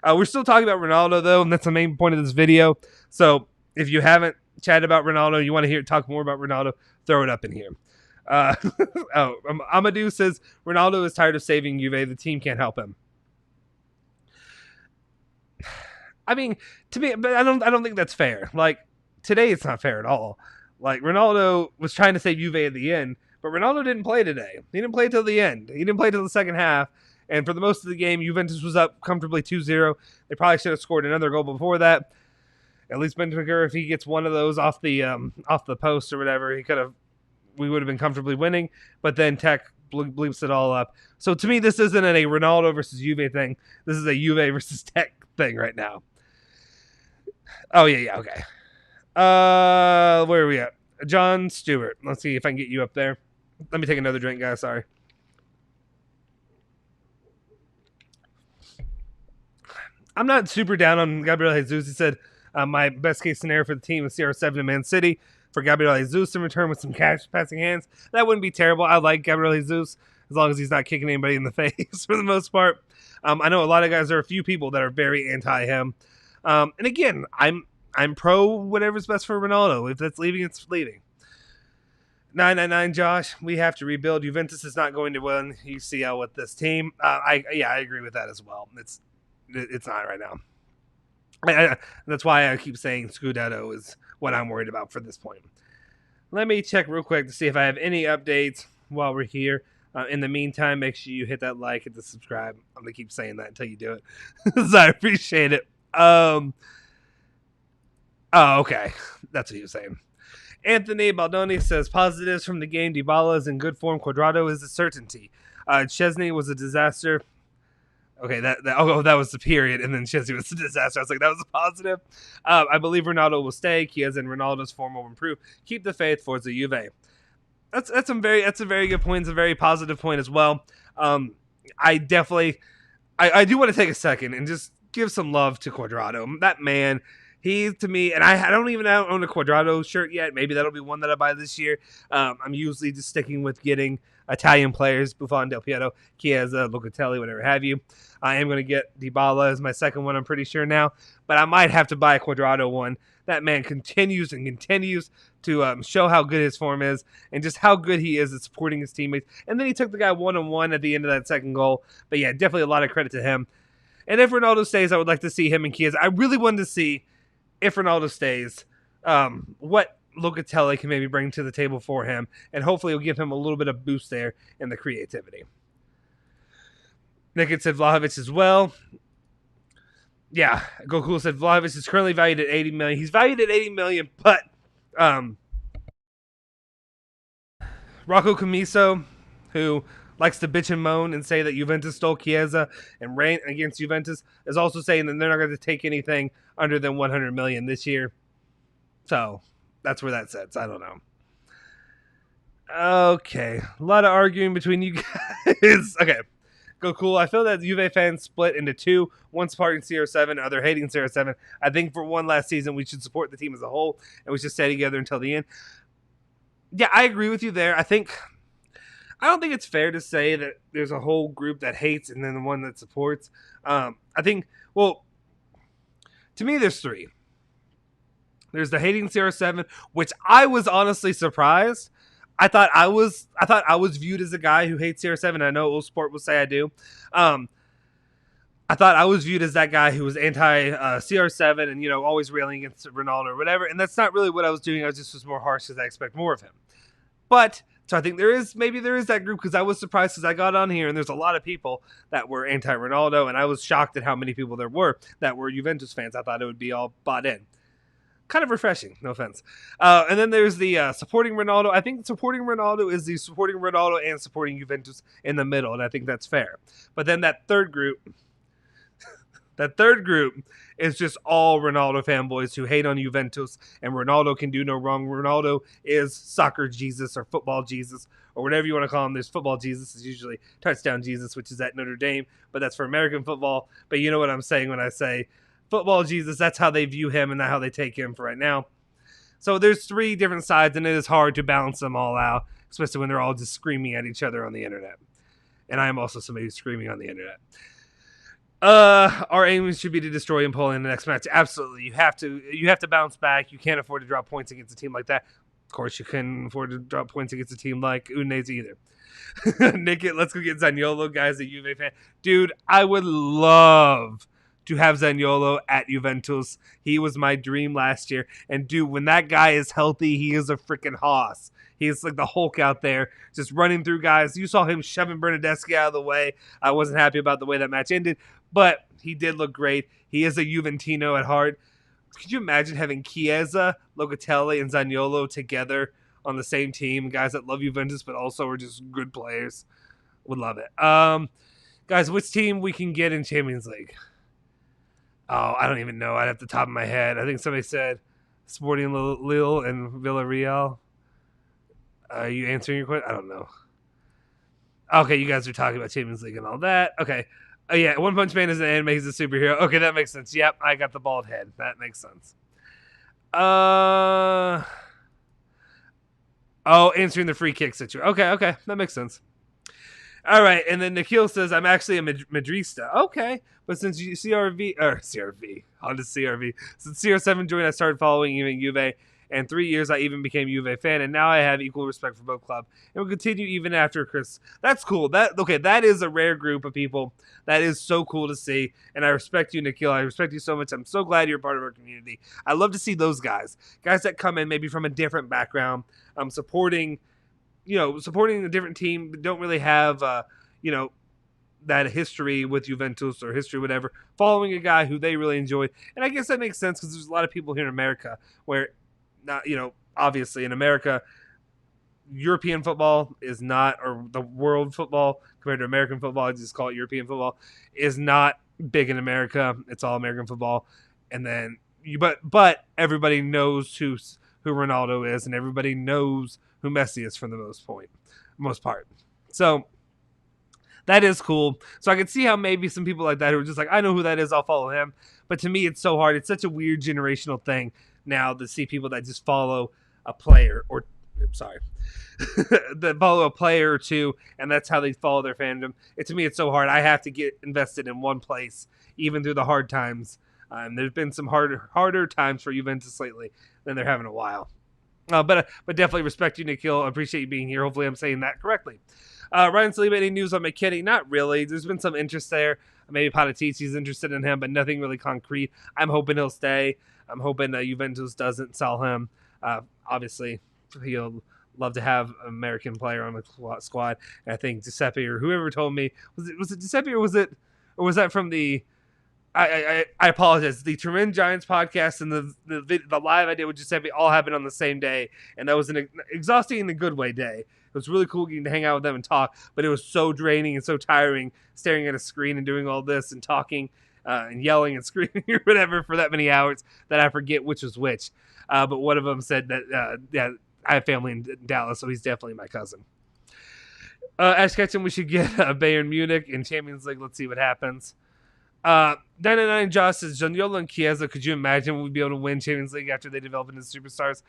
We're still talking about Ronaldo, though, and that's the main point of this video. So if you haven't chatted about Ronaldo, you want to talk more about Ronaldo, throw it up in here. Amadou says Ronaldo is tired of saving Juve. The team can't help him. To me, but I don't think that's fair. Like today, it's not fair at all. Like Ronaldo was trying to save Juve at the end, but Ronaldo didn't play today. He didn't play till the end. He didn't play till the second half. And for the most of the game, Juventus was up comfortably 2-0. They probably should have scored another goal before that. At least Bentancur, if he gets one of those off the post or whatever, we would have been comfortably winning, but then Tech bleeps it all up. So to me, this isn't a Ronaldo versus Juve thing. This is a Juve versus Tech thing right now. Oh, yeah, okay. Where are we at? John Stewart. Let's see if I can get you up there. Let me take another drink, guys. Sorry. I'm not super down on Gabriel Jesus. He said, my best case scenario for the team is CR7 in Man City. For Gabriel Jesus in return with some cash passing hands. That wouldn't be terrible. I like Gabriel Jesus as long as he's not kicking anybody in the face for the most part. I know a lot of guys, there are a few people that are very anti him. And again, I'm pro whatever's best for Ronaldo. If that's leaving, it's leaving. 999 Josh, we have to rebuild. Juventus is not going to win UCL with this team. I agree with that as well. It's not right now. That's why I keep saying Scudetto is what I'm worried about for this point. Let me check real quick to see if I have any updates while we're here. In the meantime, make sure you hit that like, hit the subscribe. I'm going to keep saying that until you do it. So I appreciate it. Oh, okay. That's what he was saying. Anthony Baldoni says, positives from the game. Dybala is in good form. Cuadrado is a certainty. Chesney was a disaster. Okay, that was the period, and then Chesney was a disaster. I was like, that was a positive. I believe Ronaldo will stay. Chiesa and Ronaldo's form will improve. Keep the faith for the Juve. That's a very good point. It's a very positive point as well. I do want to take a second and just give some love to Cuadrado. That man, He, to me, and I don't even own a Quadrado shirt yet. Maybe that'll be one that I buy this year. I'm usually just sticking with getting Italian players, Buffon, Del Piero, Chiesa, Locatelli, whatever have you. I am going to get Dybala as my second one, I'm pretty sure now. But I might have to buy a Quadrado one. That man continues and continues to show how good his form is and just how good he is at supporting his teammates. And then he took the guy one-on-one at the end of that second goal. But yeah, definitely a lot of credit to him. And if Ronaldo stays, I would like to see him and Chiesa. I really wanted to see, if Ronaldo stays, what Locatelli can maybe bring to the table for him, and hopefully it'll give him a little bit of boost there in the creativity. Nick said Vlahovic as well. Yeah, Goku said Vlahovic is currently valued at $80 million. He's valued at $80 million, but Rocco Camiso, who likes to bitch and moan and say that Juventus stole Chiesa and ran against Juventus, is also saying that they're not going to take anything under than $100 million this year. So that's where that sits. I don't know. Okay, a lot of arguing between you guys. Okay, go cool. I feel that Juve fans split into two. One supporting CR7, other hating CR7. I think for one last season, we should support the team as a whole, and we should stay together until the end. Yeah, I agree with you there. I don't think it's fair to say that there's a whole group that hates and then the one that supports. I think, well, to me, there's three. There's the hating CR7, which I was honestly surprised. I thought I was viewed as a guy who hates CR7. I know Old Sport will say I do. I thought I was viewed as that guy who was anti CR7 and always railing against Ronaldo or whatever. And that's not really what I was doing. I was more harsh because I expect more of him. But so I think there is that group, because I was surprised because I got on here and there's a lot of people that were anti-Ronaldo, and I was shocked at how many people there were that were Juventus fans. I thought it would be all bought in. Kind of refreshing, no offense. And then there's the supporting Ronaldo. I think supporting Ronaldo is the supporting Ronaldo and supporting Juventus in the middle, and I think that's fair. But then that third group is just all Ronaldo fanboys who hate on Juventus, and Ronaldo can do no wrong. Ronaldo is soccer Jesus or football Jesus or whatever you want to call him. There's football Jesus is usually touchdown Jesus, which is at Notre Dame, but that's for American football. But you know what I'm saying when I say football Jesus. That's how they view him and how they take him for right now. So there's three different sides, and it is hard to balance them all out, especially when they're all just screaming at each other on the internet. And I am also somebody who's screaming on the internet. Our aim should be to destroy Empoli in the next match. Absolutely. You have to bounce back. You can't afford to drop points against a team like that. Of course, you couldn't afford to drop points against a team like Udinese either. Nick, let's go get Zaniolo, guys, a Juve fan. Dude, I would love to have Zaniolo at Juventus. He was my dream last year. And dude, when that guy is healthy, he is a freaking hoss. He's like the Hulk out there, just running through guys. You saw him shoving Bernardeschi out of the way. I wasn't happy about the way that match ended, but he did look great. He is a Juventino at heart. Could you imagine having Chiesa, Locatelli, and Zaniolo together on the same team? Guys that love Juventus, but also are just good players. Would love it. Guys, which team we can get in Champions League? Oh, I don't even know. I'd have the top of my head. I think somebody said Sporting Lille and Villarreal. Are you answering your question? I don't know. Okay, you guys are talking about Champions League and all that. Okay. Oh, yeah, One Punch Man is an anime. He's a superhero. Okay, that makes sense. Yep, I got the bald head. That makes sense. Oh, answering the free kick situation. Okay, that makes sense. All right, and then Nikhil says, I'm actually a Madrista. Okay, but since you CRV, Honda CRV, since CR7 joined, I started following even Juve, and 3 years I even became Juve fan, and now I have equal respect for both club, and will continue even after Chris. That's cool. That is a rare group of people. That is so cool to see, and I respect you, Nikhil. I respect you so much. I'm so glad you're part of our community. I love to see those guys that come in maybe from a different background, supporting a different team, but don't really have, that history with Juventus or history, whatever, following a guy who they really enjoyed. And I guess that makes sense because there's a lot of people here in America where, not, obviously in America, European football is not, or the world football compared to American football, I just call it European football, is not big in America. It's all American football. And then, but everybody knows who Ronaldo is, and everybody knows who Messi is for the most part. So That is cool. So I can see how maybe some people like that who are just like, I know who that is, I'll follow him. But to me, it's so hard. It's such a weird generational thing now to see people that just follow a player or, sorry, that follow a player or two, and that's how they follow their fandom. To me, it's so hard. I have to get invested in one place, even through the hard times. There's been some harder times for Juventus lately than there have in a while. But definitely respect you, Nikhil. I appreciate you being here. Hopefully, I'm saying that correctly. Ryan Saliba, any news on McKinney? Not really. There's been some interest there. Maybe Patatici's interested in him, but nothing really concrete. I'm hoping he'll stay. I'm hoping Juventus doesn't sell him. Obviously, he'll love to have an American player on the squad. And I think Giuseppe or whoever told me, was it Giuseppe or was that from the I apologize. The Tremendous Giants podcast and the live I did with Giuseppe all happened on the same day, and that was an exhausting in a good way day. It was really cool getting to hang out with them and talk, but it was so draining and so tiring staring at a screen and doing all this and talking and yelling and screaming or whatever for that many hours that I forget which was which. But one of them said that I have family in Dallas, so he's definitely my cousin. Ash Ketchum, we should get Bayern Munich in Champions League. Let's see what happens. 99 Josh says, Zaniolo and Chiesa, could you imagine we'd be able to win Champions League after they develop into superstars?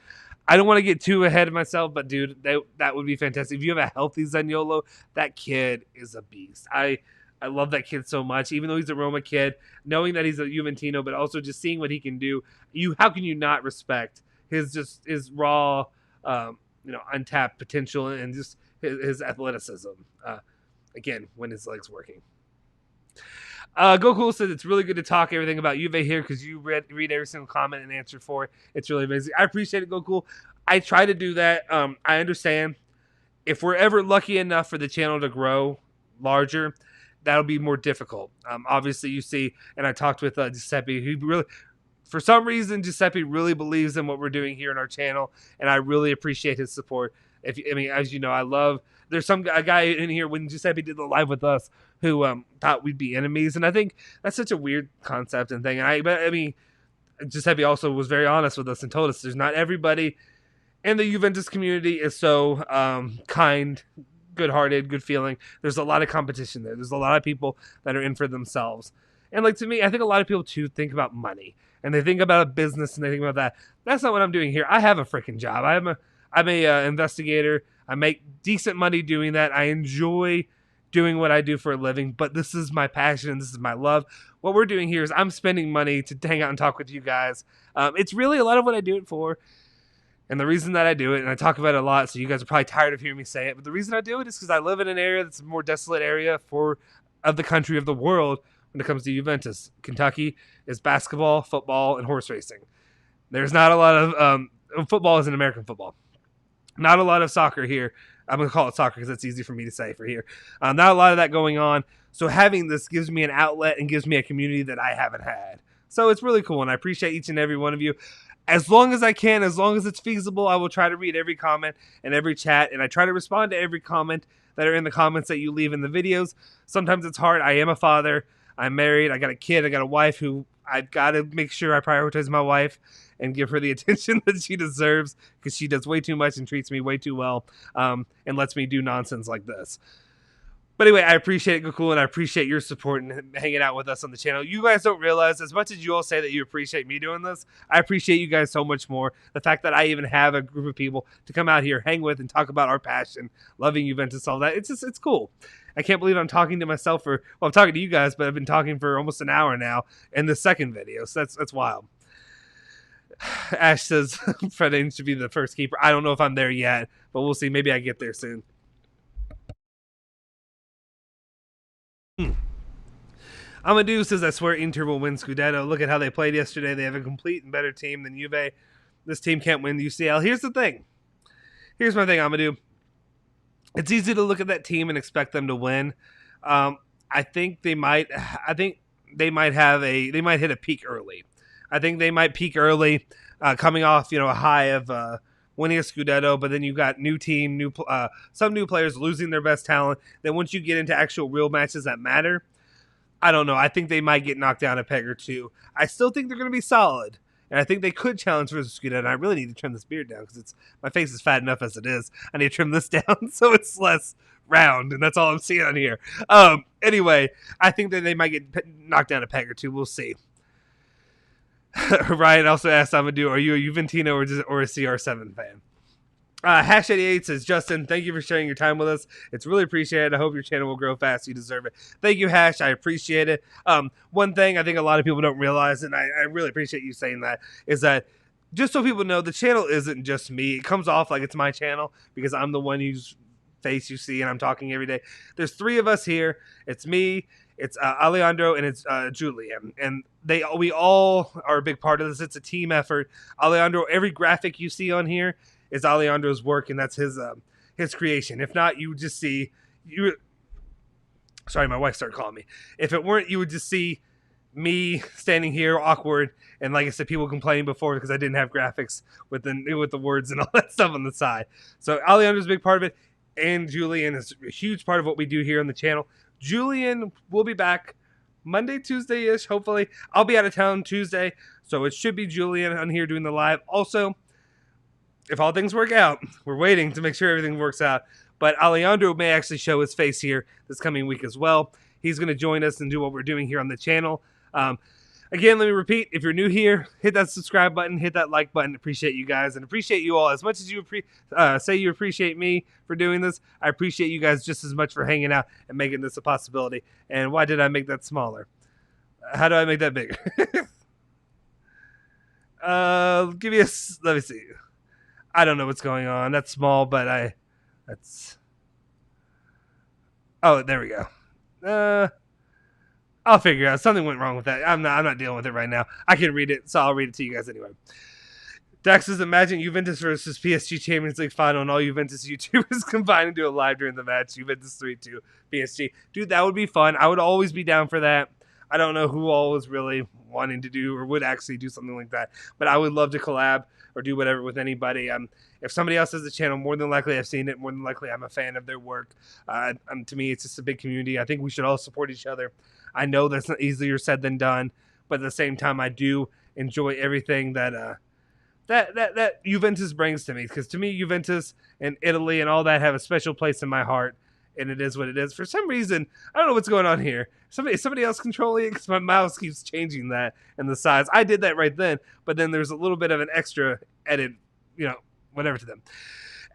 I don't want to get too ahead of myself, but dude, that would be fantastic. If you have a healthy Zaniolo, that kid is a beast. I love that kid so much, even though he's a Roma kid, knowing that he's a Juventino, but also just seeing what he can do. How can you not respect his raw, untapped potential and just his athleticism? Again, when his leg's working. Goku said it's really good to talk everything about Juve here because you read every single comment and answer for it. It's really amazing. I appreciate it, Goku. I try to do that. I understand if we're ever lucky enough for the channel to grow larger, that'll be more difficult. Obviously, you see, and I talked with Giuseppe. He really, for some reason, Giuseppe really believes in what we're doing here in our channel, and I really appreciate his support. As you know, there's a guy in here when Giuseppe did the live with us who thought we'd be enemies, and I think that's such a weird concept and thing. And Giuseppe also was very honest with us and told us there's not everybody in the Juventus community is so kind, good-hearted, good feeling. There's a lot of competition there. There's a lot of people that are in for themselves. And to me, I think a lot of people too think about money and they think about a business and they think about that. That's not what I'm doing here. I have a freaking job. I'm a investigator. I make decent money doing that. I enjoy doing what I do for a living, but this is my passion. This is my love. What we're doing here is I'm spending money to hang out and talk with you guys. It's really a lot of what I do it for. And the reason that I do it, and I talk about it a lot, so you guys are probably tired of hearing me say it, but the reason I do it is because I live in an area that's a more desolate area of the country, of the world, when it comes to Juventus. Kentucky is basketball, football, and horse racing. There's not a lot of football is an American football. Not a lot of soccer here. I'm going to call it soccer because that's easy for me to say for here. Not a lot of that going on. So having this gives me an outlet and gives me a community that I haven't had. So it's really cool, and I appreciate each and every one of you. As long as I can, as long as it's feasible, I will try to read every comment and every chat, and I try to respond to every comment that are in the comments that you leave in the videos. Sometimes it's hard. I am a father. I'm married. I got a kid. I got a wife who I've got to make sure I prioritize my wife and give her the attention that she deserves because she does way too much and treats me way too well and lets me do nonsense like this. But anyway, I appreciate it, Goku, and I appreciate your support and hanging out with us on the channel. You guys don't realize, as much as you all say that you appreciate me doing this, I appreciate you guys so much more. The fact that I even have a group of people to come out here, hang with, and talk about our passion, loving Juventus, all that. It's cool. I can't believe I'm talking to myself I'm talking to you guys, but I've been talking for almost an hour now in the second video, so that's wild. Ash says Fred Ains should be the first keeper. I don't know if I'm there yet, but we'll see. Maybe I get there soon. Amadou says, I swear Inter will win Scudetto. Look at how they played yesterday. They have a complete and better team than Juve. This team can't win the UCL. Here's the thing. Here's my thing, Amadou. It's easy to look at that team and expect them to win. I think they might hit a peak early. I think they might peak early, coming off, a high of winning a Scudetto, but then you got new team, some new players losing their best talent. Then once you get into actual real matches that matter, I don't know. I think they might get knocked down a peg or two. I still think they're going to be solid, and I think they could challenge for the Scudetto. And I really need to trim this beard down because my face is fat enough as it is. I need to trim this down so it's less round, and that's all I'm seeing on here. Anyway, I think that they might get knocked down a peg or two. We'll see. Ryan also asked Amadou, are you a Juventino or a CR7 fan? Hash88 says, Justin, thank you for sharing your time with us. It's really appreciated. I hope your channel will grow fast. You deserve it. Thank you, Hash. I appreciate it. One thing I think a lot of people don't realize, and I really appreciate you saying that, is that just so people know, the channel isn't just me. It comes off like it's my channel because I'm the one whose face you see and I'm talking every day. There's 3 of us here. It's me, it's Alejandro, and it's Julian. And we all are a big part of this. It's a team effort. Alejandro, every graphic you see on here is Alejandro's work, and that's his creation. If not, you would just see you. Sorry, my wife started calling me. If it weren't, you would just see me standing here awkward, and like I said, people complaining before because I didn't have graphics with the words and all that stuff on the side. So Alejandro's a big part of it, and Julian is a huge part of what we do here on the channel. Julian will be back Monday, Tuesday-ish, hopefully. I'll be out of town Tuesday, so it should be Julian on here doing the live. Also, if all things work out, we're waiting to make sure everything works out. But Alejandro may actually show his face here this coming week as well. He's going to join us and do what we're doing here on the channel. Again, let me repeat, if you're new here, hit that subscribe button, hit that like button. Appreciate you guys and appreciate you all. As much as you say you appreciate me for doing this, I appreciate you guys just as much for hanging out and making this a possibility. And why did I make that smaller? How do I make that bigger? Let me see. I don't know what's going on. That's small, but oh, there we go. I'll figure it out. Something went wrong with that. I'm not dealing with it right now. I can read it, so I'll read it to you guys anyway. Dax says, imagine Juventus versus PSG Champions League final and all Juventus YouTubers combined and do a live during the match. Juventus 3-2 PSG. Dude, that would be fun. I would always be down for that. I don't know who all was really wanting to do or would actually do something like that, but I would love to collab or do whatever with anybody. If somebody else has the channel, more than likely I've seen it. More than likely I'm a fan of their work. To me, it's just a big community. I think we should all support each other. I know that's not easier said than done, but at the same time, I do enjoy everything that Juventus brings to me. Because to me, Juventus and Italy and all that have a special place in my heart, and it is what it is. For some reason, I don't know what's going on here. Somebody else controlling it because my mouse keeps changing that and the size. I did that right then, but then there's a little bit of an extra edit, whatever to them.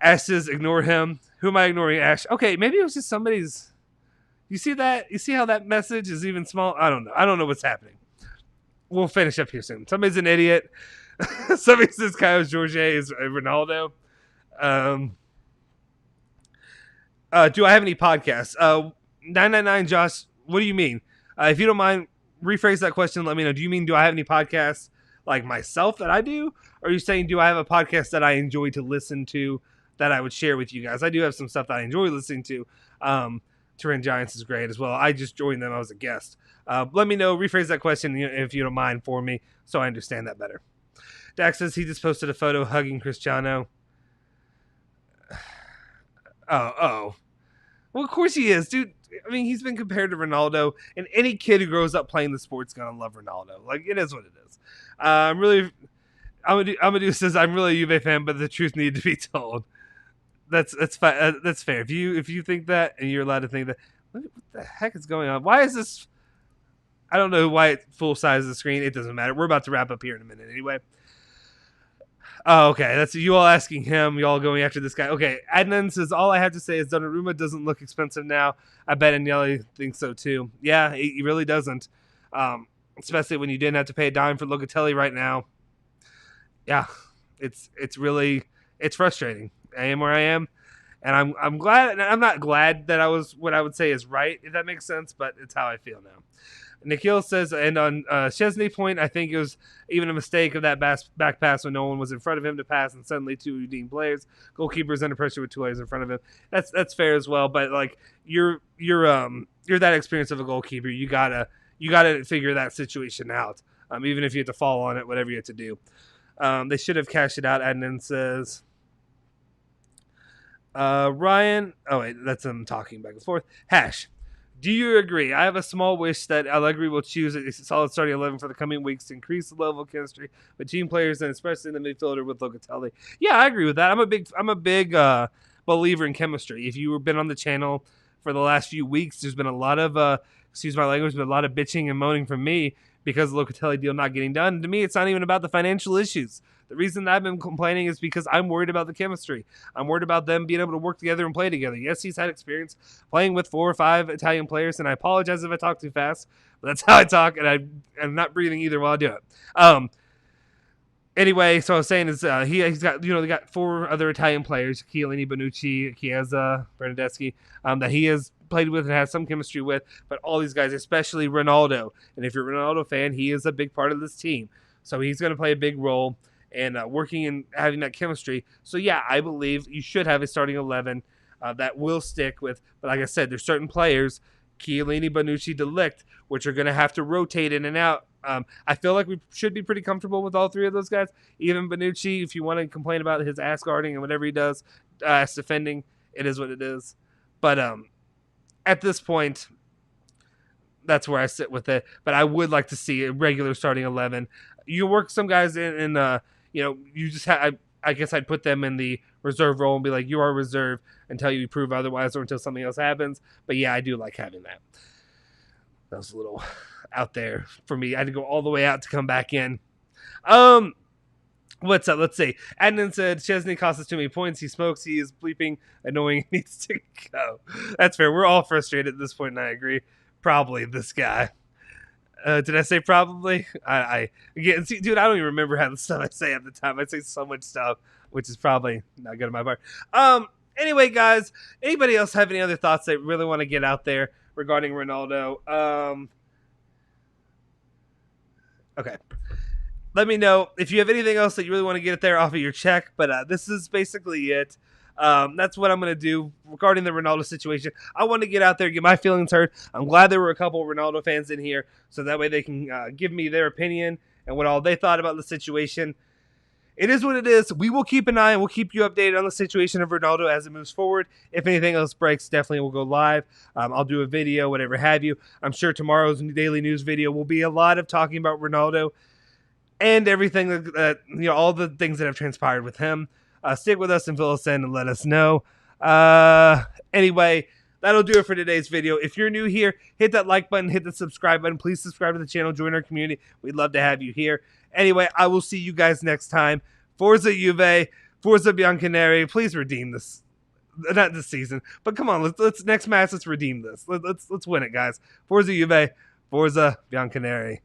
Ash says, ignore him. Who am I ignoring, Ash? Okay, maybe it was just somebody's. You see that? You see how that message is even small? I don't know. I don't know what's happening. We'll finish up here soon. Somebody's an idiot. Somebody says Kyle Jorge is Ronaldo. Do I have any podcasts? 999 Josh, what do you mean? If you don't mind, rephrase that question. Let me know. Do you mean, do I have any podcasts like myself that I do? Or are you saying, do I have a podcast that I enjoy to listen to that I would share with you guys? I do have some stuff that I enjoy listening to. Turin Giants is great as well. I just joined them. I was a guest. Let me know. Rephrase that question if you don't mind for me so I understand that better. Dax says he just posted a photo hugging Cristiano. Oh. Well, of course he is, dude. I mean, he's been compared to Ronaldo, and any kid who grows up playing the sport's gonna love Ronaldo. Like, it is what it is. Amadou says I'm really a Juve fan, but the truth needed to be told. That's fair. If you think that, and you're allowed to think that, what the heck is going on? Why is this? I don't know why it's full size of the screen. It doesn't matter. We're about to wrap up here in a minute anyway. Oh, okay. That's you all asking him. You all going after this guy. Okay. Adnan says, all I have to say is Donnarumma doesn't look expensive now. I bet Agnelli thinks so too. Yeah, he really doesn't. Especially when you didn't have to pay a dime for Locatelli right now. Yeah, it's frustrating. I am where I am, and I'm glad. And I'm not glad that I was what I would say is right, if that makes sense, but it's how I feel now. Nikhil says, and on Chesney point, I think it was even a mistake of that back pass when no one was in front of him to pass, and suddenly two redeemed players. Goalkeeper's under pressure with two players in front of him. That's fair as well. But like you're that experienced of a goalkeeper, you gotta figure that situation out. Even if you have to fall on it, whatever you have to do. They should have cashed it out. Adnan says. Ryan. Oh wait, that's him talking back and forth. Hash. Do you agree? I have a small wish that Allegri will choose a solid starting 11 for the coming weeks to increase the level of chemistry between players and especially in the midfielder with Locatelli. Yeah, I agree with that. I'm a big believer in chemistry. If you've been on the channel for the last few weeks, there's been a lot of excuse my language, but a lot of bitching and moaning from me because the Locatelli deal not getting done. To me, it's not even about the financial issues. The reason that I've been complaining is because I'm worried about the chemistry. I'm worried about them being able to work together and play together. Yes, he's had experience playing with 4 or 5 Italian players, and I apologize if I talk too fast, but that's how I talk, and I'm not breathing either while I do it. Anyway, so I was saying is he's got they got 4 other Italian players: Chiellini, Bonucci, Chiesa, Bernardeschi, that he has played with and has some chemistry with. But all these guys, especially Ronaldo, and if you're a Ronaldo fan, he is a big part of this team, so he's going to play a big role in working and having that chemistry. So yeah, I believe you should have a starting 11 that will stick with. But like I said, there's certain players, Chiellini, Bonucci, De Ligt, which are going to have to rotate in and out. I feel like we should be pretty comfortable with all 3 of those guys. Even Bonucci, if you want to complain about his ass guarding and whatever he does, ass defending, it is what it is. But at this point, that's where I sit with it. But I would like to see a regular starting 11. You work some guys in you just have. I guess I'd put them in the reserve role and be like, you are reserve until you prove otherwise or until something else happens. But yeah, I do like having that. That was a little out there for me. I had to go all the way out to come back in. What's up? Let's see. Adnan said Chesney costs us too many points. He smokes. He is bleeping annoying. He needs to go. That's fair. We're all frustrated at this point, and I agree. Probably this guy. Did I say probably? I again, see, dude, I don't even remember how the stuff I say at the time. I say so much stuff, which is probably not good on my part. Anyway, guys, anybody else have any other thoughts they really want to get out there regarding Ronaldo? Okay. Let me know if you have anything else that you really want to get there off of your check. But this is basically it. That's what I'm going to do regarding the Ronaldo situation. I want to get out there, get my feelings heard. I'm glad there were a couple of Ronaldo fans in here, so that way they can give me their opinion and what all they thought about the situation. It is what it is. We will keep an eye and we'll keep you updated on the situation of Ronaldo as it moves forward. If anything else breaks, definitely we'll go live. I'll do a video, whatever have you. I'm sure tomorrow's daily news video will be a lot of talking about Ronaldo and everything that all the things that have transpired with him. Stick with us and fill us in and let us know. Anyway, that'll do it for today's video. If you're new here, hit that like button, hit the subscribe button. Please subscribe to the channel, join our community. We'd love to have you here. Anyway, I will see you guys next time. Forza Juve, Forza Bianconeri. Please redeem this. Not this season, but come on, let's next match. Let's redeem this. Let's win it, guys. Forza Juve, Forza Bianconeri.